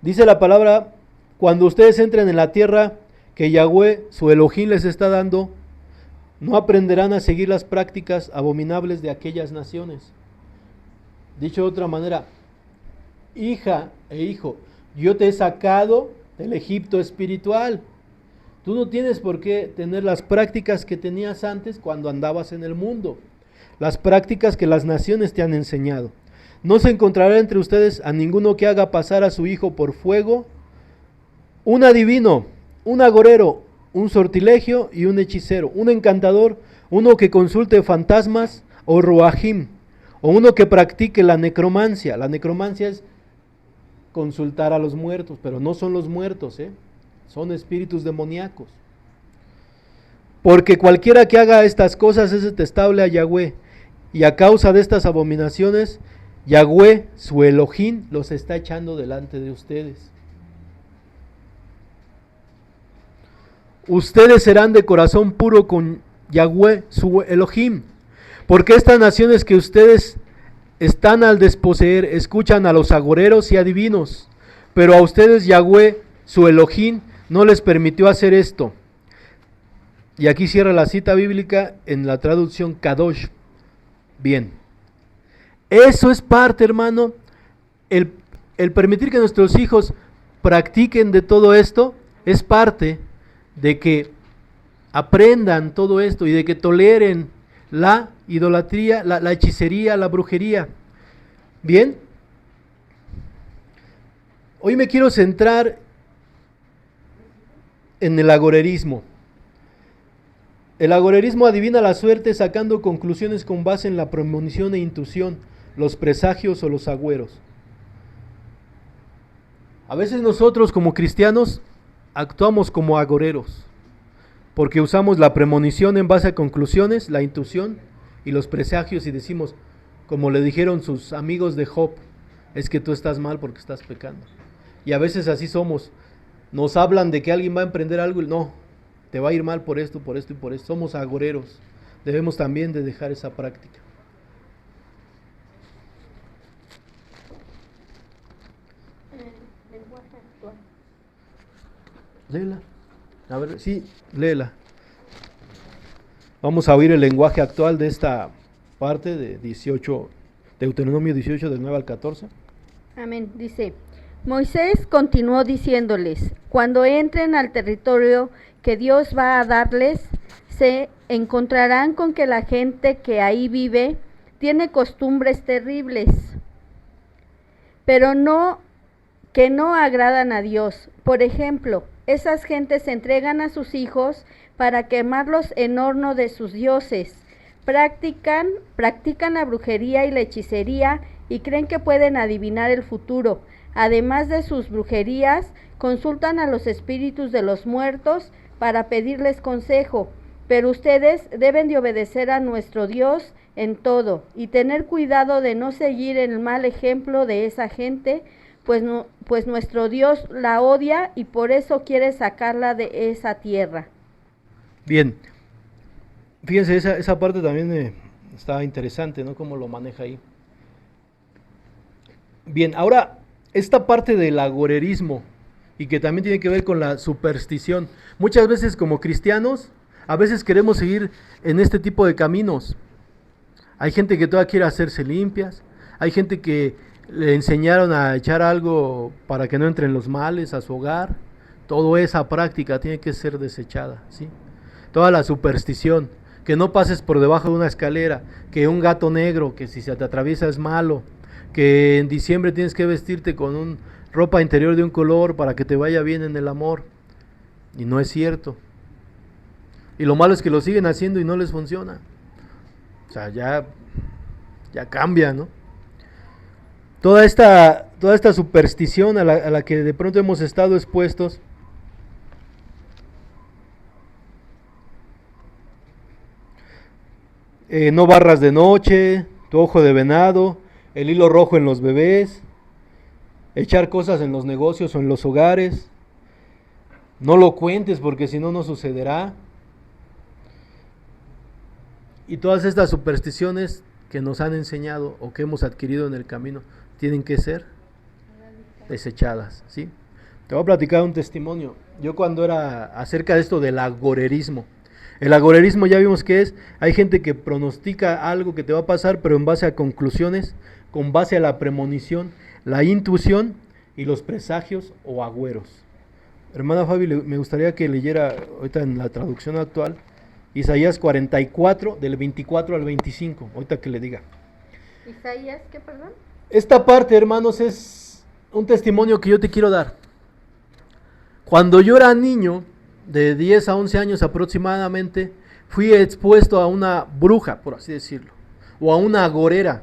Dice la palabra: cuando ustedes entren en la tierra que Yahweh, su Elohim, les está dando, no aprenderán a seguir las prácticas abominables de aquellas naciones. Dicho de otra manera, hija e hijo, yo te he sacado del Egipto espiritual. Tú no tienes por qué tener las prácticas que tenías antes cuando andabas en el mundo, las prácticas que las naciones te han enseñado. No se encontrará entre ustedes a ninguno que haga pasar a su hijo por fuego, un adivino, un agorero, un sortilegio y un hechicero, un encantador, uno que consulte fantasmas o ruajim, o uno que practique la necromancia. La necromancia es consultar a los muertos, pero no son los muertos, son espíritus demoníacos. Porque cualquiera que haga estas cosas es detestable a Yahweh, y a causa de estas abominaciones, Yahweh, su Elohim, los está echando delante de ustedes. Ustedes serán de corazón puro con Yahweh, su Elohim, porque estas naciones que ustedes están al desposeer escuchan a los agoreros y adivinos, pero a ustedes Yahweh, su Elohim, no les permitió hacer esto. Y aquí cierra la cita bíblica en la traducción Kadosh. Bien, eso es parte, hermano, el permitir que nuestros hijos practiquen de todo esto es parte de que aprendan todo esto y de que toleren la idolatría, la hechicería, la brujería. Bien, hoy me quiero centrar en el agorerismo. El agorerismo adivina la suerte sacando conclusiones con base en la premonición e intuición, los presagios o los agüeros. A veces nosotros como cristianos actuamos como agoreros, porque usamos la premonición en base a conclusiones, la intuición y los presagios, y decimos, como le dijeron sus amigos de Job, es que tú estás mal porque estás pecando. Y a veces así somos. Nos hablan de que alguien va a emprender algo y no, te va a ir mal por esto, por esto y por esto. Somos agoreros. Debemos también de dejar esa práctica. Léela. A ver, sí, léela. Vamos a oír el lenguaje actual de esta parte de Deuteronomio 18, del 9 al 14. Amén. Dice: Moisés continuó diciéndoles: cuando entren al territorio que Dios va a darles, se encontrarán con que la gente que ahí vive tiene costumbres terribles, pero que no agradan a Dios. Por ejemplo, esas gentes entregan a sus hijos para quemarlos en horno de sus dioses. Practican la brujería y la hechicería y creen que pueden adivinar el futuro. Además de sus brujerías, consultan a los espíritus de los muertos para pedirles consejo. Pero ustedes deben de obedecer a nuestro Dios en todo y tener cuidado de no seguir el mal ejemplo de esa gente, pues nuestro Dios la odia y por eso quiere sacarla de esa tierra. Bien, fíjense, esa parte también está interesante, ¿no? Cómo lo maneja ahí. Bien, ahora, esta parte del agorerismo, y que también tiene que ver con la superstición. Muchas veces como cristianos, a veces queremos seguir en este tipo de caminos. Hay gente que todavía quiere hacerse limpias, hay gente que le enseñaron a echar algo para que no entren los males a su hogar. Toda esa práctica tiene que ser desechada, ¿sí? Toda la superstición, que no pases por debajo de una escalera, que un gato negro, que si se te atraviesa es malo, que en diciembre tienes que vestirte con ropa interior de un color para que te vaya bien en el amor. Y no es cierto. Y lo malo es que lo siguen haciendo y no les funciona. O sea, ya cambia, ¿no? Toda esta superstición a la que de pronto hemos estado expuestos, no barras de noche, tu ojo de venado, el hilo rojo en los bebés, echar cosas en los negocios o en los hogares, no lo cuentes porque si no, no sucederá. Y todas estas supersticiones que nos han enseñado o que hemos adquirido en el camino tienen que ser desechadas, ¿sí? Te voy a platicar un testimonio. Yo cuando era acerca de esto del agorerismo. El agorerismo ya vimos que hay gente que pronostica algo que te va a pasar, pero en base a conclusiones, con base a la premonición, la intuición y los presagios o agüeros. Hermana Fabi, me gustaría que leyera ahorita en la traducción actual, Isaías 44, del 24 al 25, ahorita que le diga. ¿Isaías qué, perdón? Esta parte, hermanos, es un testimonio que yo te quiero dar. Cuando yo era niño, de 10 a 11 años aproximadamente, fui expuesto a una bruja, por así decirlo, o a una agorera,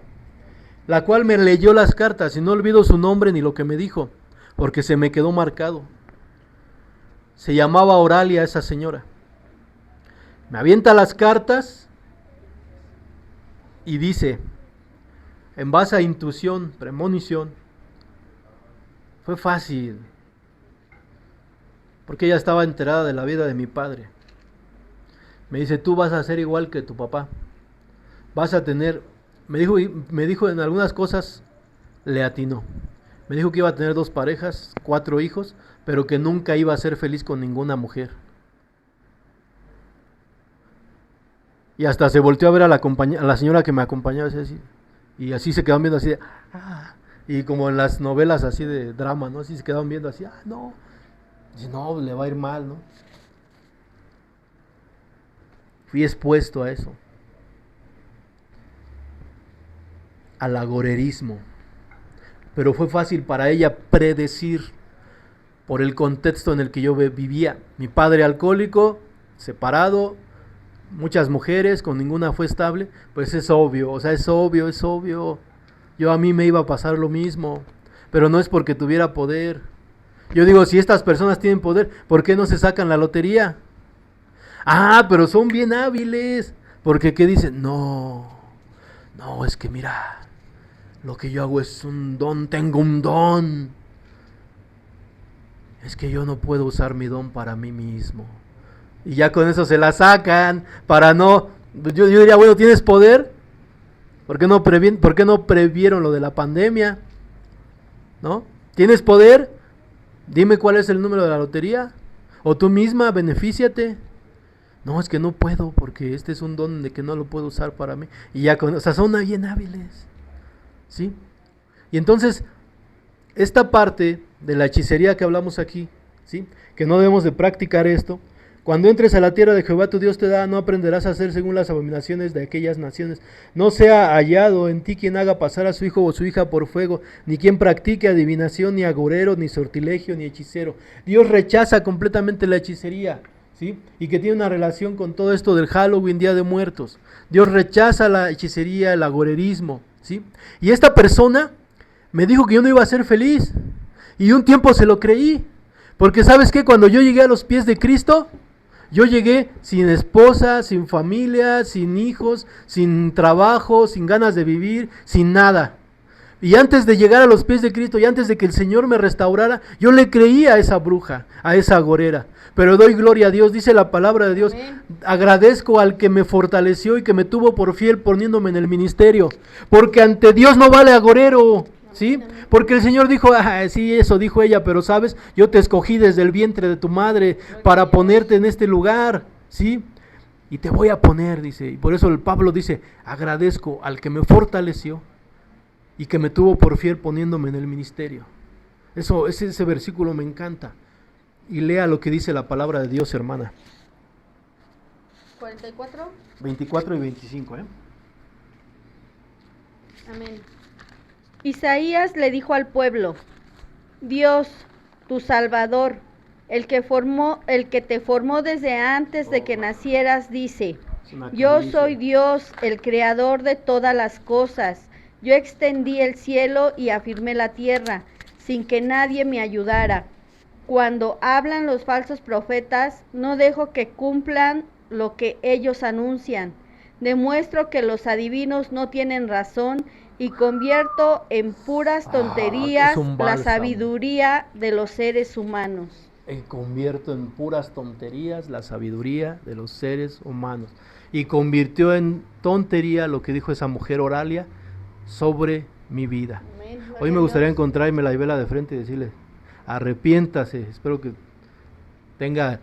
la cual me leyó las cartas, y no olvido su nombre ni lo que me dijo, porque se me quedó marcado. Se llamaba Oralia esa señora. Me avienta las cartas y dice, en base a intuición, premonición, fue fácil, porque ella estaba enterada de la vida de mi padre. Me dice, tú vas a ser igual que tu papá, vas a tener, me dijo en algunas cosas, le atinó. Me dijo que iba a tener 2 parejas, 4 hijos, pero que nunca iba a ser feliz con ninguna mujer. Y hasta se volteó a ver a la señora que me acompañaba así, y así se quedaban viendo así de, y como en las novelas así de drama, ¿no? Así se quedaban viendo así, no. Dice, no, le va a ir mal, ¿no? Fui expuesto a eso. Al agorerismo. Pero fue fácil para ella predecir por el contexto en el que yo vivía. Mi padre alcohólico, separado, muchas mujeres, con ninguna fue estable, pues es obvio, o sea, es obvio. A mí me iba a pasar lo mismo, pero no es porque tuviera poder. Yo digo, si estas personas tienen poder, ¿por qué no se sacan la lotería? Pero son bien hábiles. Porque ¿qué dicen? No, es que mira, lo que yo hago es un don, tengo un don. Es que yo no puedo usar mi don para mí mismo. Y ya con eso se la sacan para no... Yo diría, bueno, ¿tienes poder? ¿Por qué no previeron lo de la pandemia? ¿No? ¿Tienes poder? Dime cuál es el número de la lotería. O tú misma, benefíciate. No, es que no puedo porque este es un don de que no lo puedo usar para mí. Y ya o sea, son bien hábiles. ¿Sí? Y entonces, esta parte de la hechicería que hablamos aquí, ¿sí? Que no debemos de practicar esto. Cuando entres a la tierra de Jehová tu Dios te da, no aprenderás a hacer según las abominaciones de aquellas naciones. No sea hallado en ti quien haga pasar a su hijo o su hija por fuego, ni quien practique adivinación, ni agorero, ni sortilegio, ni hechicero. Dios rechaza completamente la hechicería, ¿sí? Y que tiene una relación con todo esto del Halloween, Día de Muertos. Dios rechaza la hechicería, el agorerismo, ¿sí? Y esta persona me dijo que yo no iba a ser feliz. Y un tiempo se lo creí. Porque ¿sabes qué? Cuando yo llegué a los pies de Cristo, yo llegué sin esposa, sin familia, sin hijos, sin trabajo, sin ganas de vivir, sin nada. Y antes de llegar a los pies de Cristo y antes de que el Señor me restaurara, yo le creía a esa bruja, a esa agorera. Pero doy gloria a Dios, dice la palabra de Dios. Amén. Agradezco al que me fortaleció y que me tuvo por fiel poniéndome en el ministerio. Porque ante Dios no vale agorero, ¿sí? Porque el Señor dijo, sí, eso dijo ella, pero sabes, yo te escogí desde el vientre de tu madre para ponerte en este lugar, ¿sí? Y te voy a poner, dice. Y por eso el Pablo dice, agradezco al que me fortaleció y que me tuvo por fiel poniéndome en el ministerio. Ese versículo me encanta. Y lea lo que dice la palabra de Dios, hermana. 44. 24 y 25, Amén. Isaías le dijo al pueblo, Dios, tu Salvador, el que te formó desde antes de que nacieras, dice, yo soy Dios, el creador de todas las cosas. Yo extendí el cielo y afirmé la tierra, sin que nadie me ayudara. Cuando hablan los falsos profetas, no dejo que cumplan lo que ellos anuncian. Demuestro que los adivinos no tienen razón y convierto en puras tonterías la sabiduría de los seres humanos. Convierto en puras tonterías la sabiduría de los seres humanos. Y convirtió en tontería lo que dijo esa mujer Oralia sobre mi vida. Amén. Hoy me gustaría encontrarme la vela de frente y decirle, arrepiéntase, espero que tenga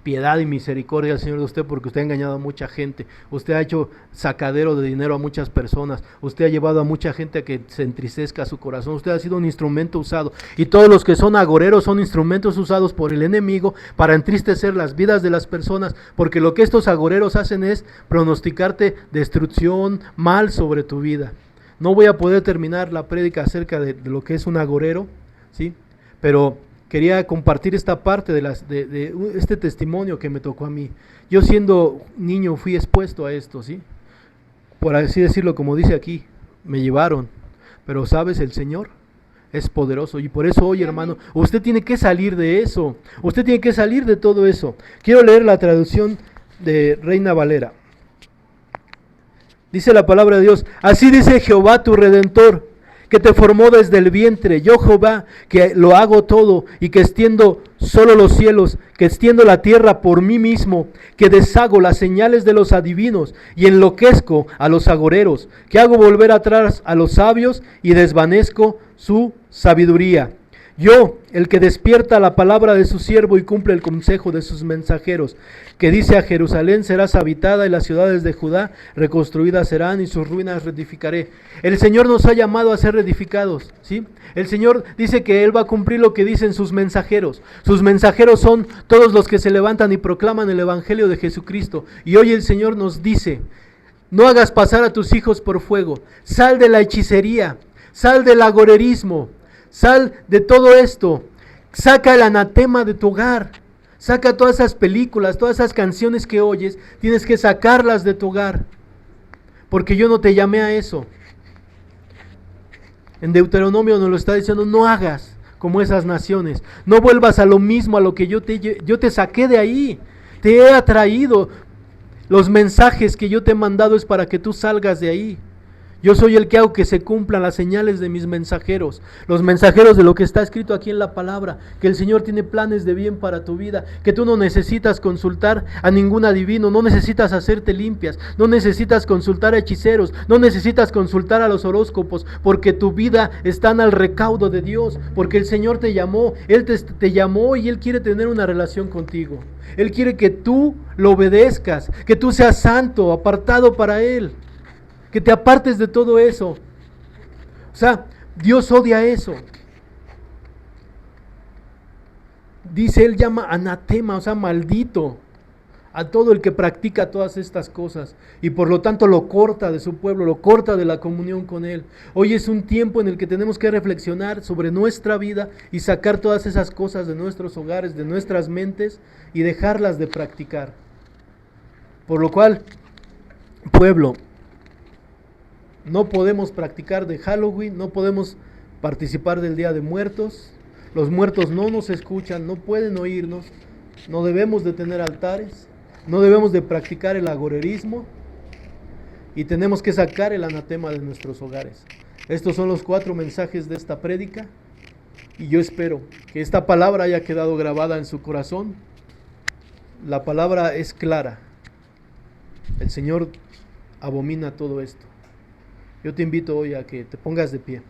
piedad y misericordia, Señor, de usted, porque usted ha engañado a mucha gente, usted ha hecho sacadero de dinero a muchas personas, usted ha llevado a mucha gente a que se entristezca su corazón, usted ha sido un instrumento usado, y todos los que son agoreros son instrumentos usados por el enemigo para entristecer las vidas de las personas, porque lo que estos agoreros hacen es pronosticarte destrucción, mal sobre tu vida. No voy a poder terminar la prédica acerca de lo que es un agorero, ¿sí? Pero quería compartir esta parte de este testimonio que me tocó a mí. Yo siendo niño fui expuesto a esto, ¿sí? Por así decirlo, como dice aquí, me llevaron. Pero sabes, el Señor es poderoso y por eso hoy, hermano, usted tiene que salir de eso. Usted tiene que salir de todo eso. Quiero leer la traducción de Reina Valera. Dice la palabra de Dios, así dice Jehová tu Redentor, que te formó desde el vientre, yo Jehová, que lo hago todo, y que extiendo solo los cielos, que extiendo la tierra por mí mismo, que deshago las señales de los adivinos, y enloquezco a los agoreros, que hago volver atrás a los sabios, y desvanezco su sabiduría. Yo, el que despierta la palabra de su siervo y cumple el consejo de sus mensajeros, que dice a Jerusalén serás habitada y las ciudades de Judá reconstruidas serán y sus ruinas reedificaré. El Señor nos ha llamado a ser reedificados, ¿sí? El Señor dice que Él va a cumplir lo que dicen sus mensajeros. Sus mensajeros son todos los que se levantan y proclaman el Evangelio de Jesucristo. Y hoy el Señor nos dice, no hagas pasar a tus hijos por fuego, sal de la hechicería, sal del agorerismo, sal de todo esto, saca el anatema de tu hogar, saca todas esas películas, todas esas canciones que oyes, tienes que sacarlas de tu hogar, porque yo no te llamé a eso. En Deuteronomio nos lo está diciendo, no hagas como esas naciones, no vuelvas a lo mismo, a lo que yo te saqué de ahí, te he atraído, los mensajes que yo te he mandado es para que tú salgas de ahí. Yo soy el que hago que se cumplan las señales de mis mensajeros, los mensajeros de lo que está escrito aquí en la palabra, que el Señor tiene planes de bien para tu vida, que tú no necesitas consultar a ningún adivino, no necesitas hacerte limpias, no necesitas consultar a hechiceros, no necesitas consultar a los horóscopos, porque tu vida está al recaudo de Dios, porque el Señor te llamó, Él te llamó y Él quiere tener una relación contigo. Él quiere que tú lo obedezcas, que tú seas santo, apartado para Él. Que te apartes de todo eso. O sea, Dios odia eso. Dice, Él llama anatema, o sea, maldito, a todo el que practica todas estas cosas. Y por lo tanto lo corta de su pueblo, lo corta de la comunión con Él. Hoy es un tiempo en el que tenemos que reflexionar sobre nuestra vida y sacar todas esas cosas de nuestros hogares, de nuestras mentes y dejarlas de practicar. Por lo cual, pueblo, no podemos practicar de Halloween, no podemos participar del Día de Muertos. Los muertos no nos escuchan, no pueden oírnos. No debemos de tener altares, no debemos de practicar el agorerismo y tenemos que sacar el anatema de nuestros hogares. Estos son los 4 mensajes de esta prédica y yo espero que esta palabra haya quedado grabada en su corazón. La palabra es clara. El Señor abomina todo esto. Yo te invito hoy a que te pongas de pie.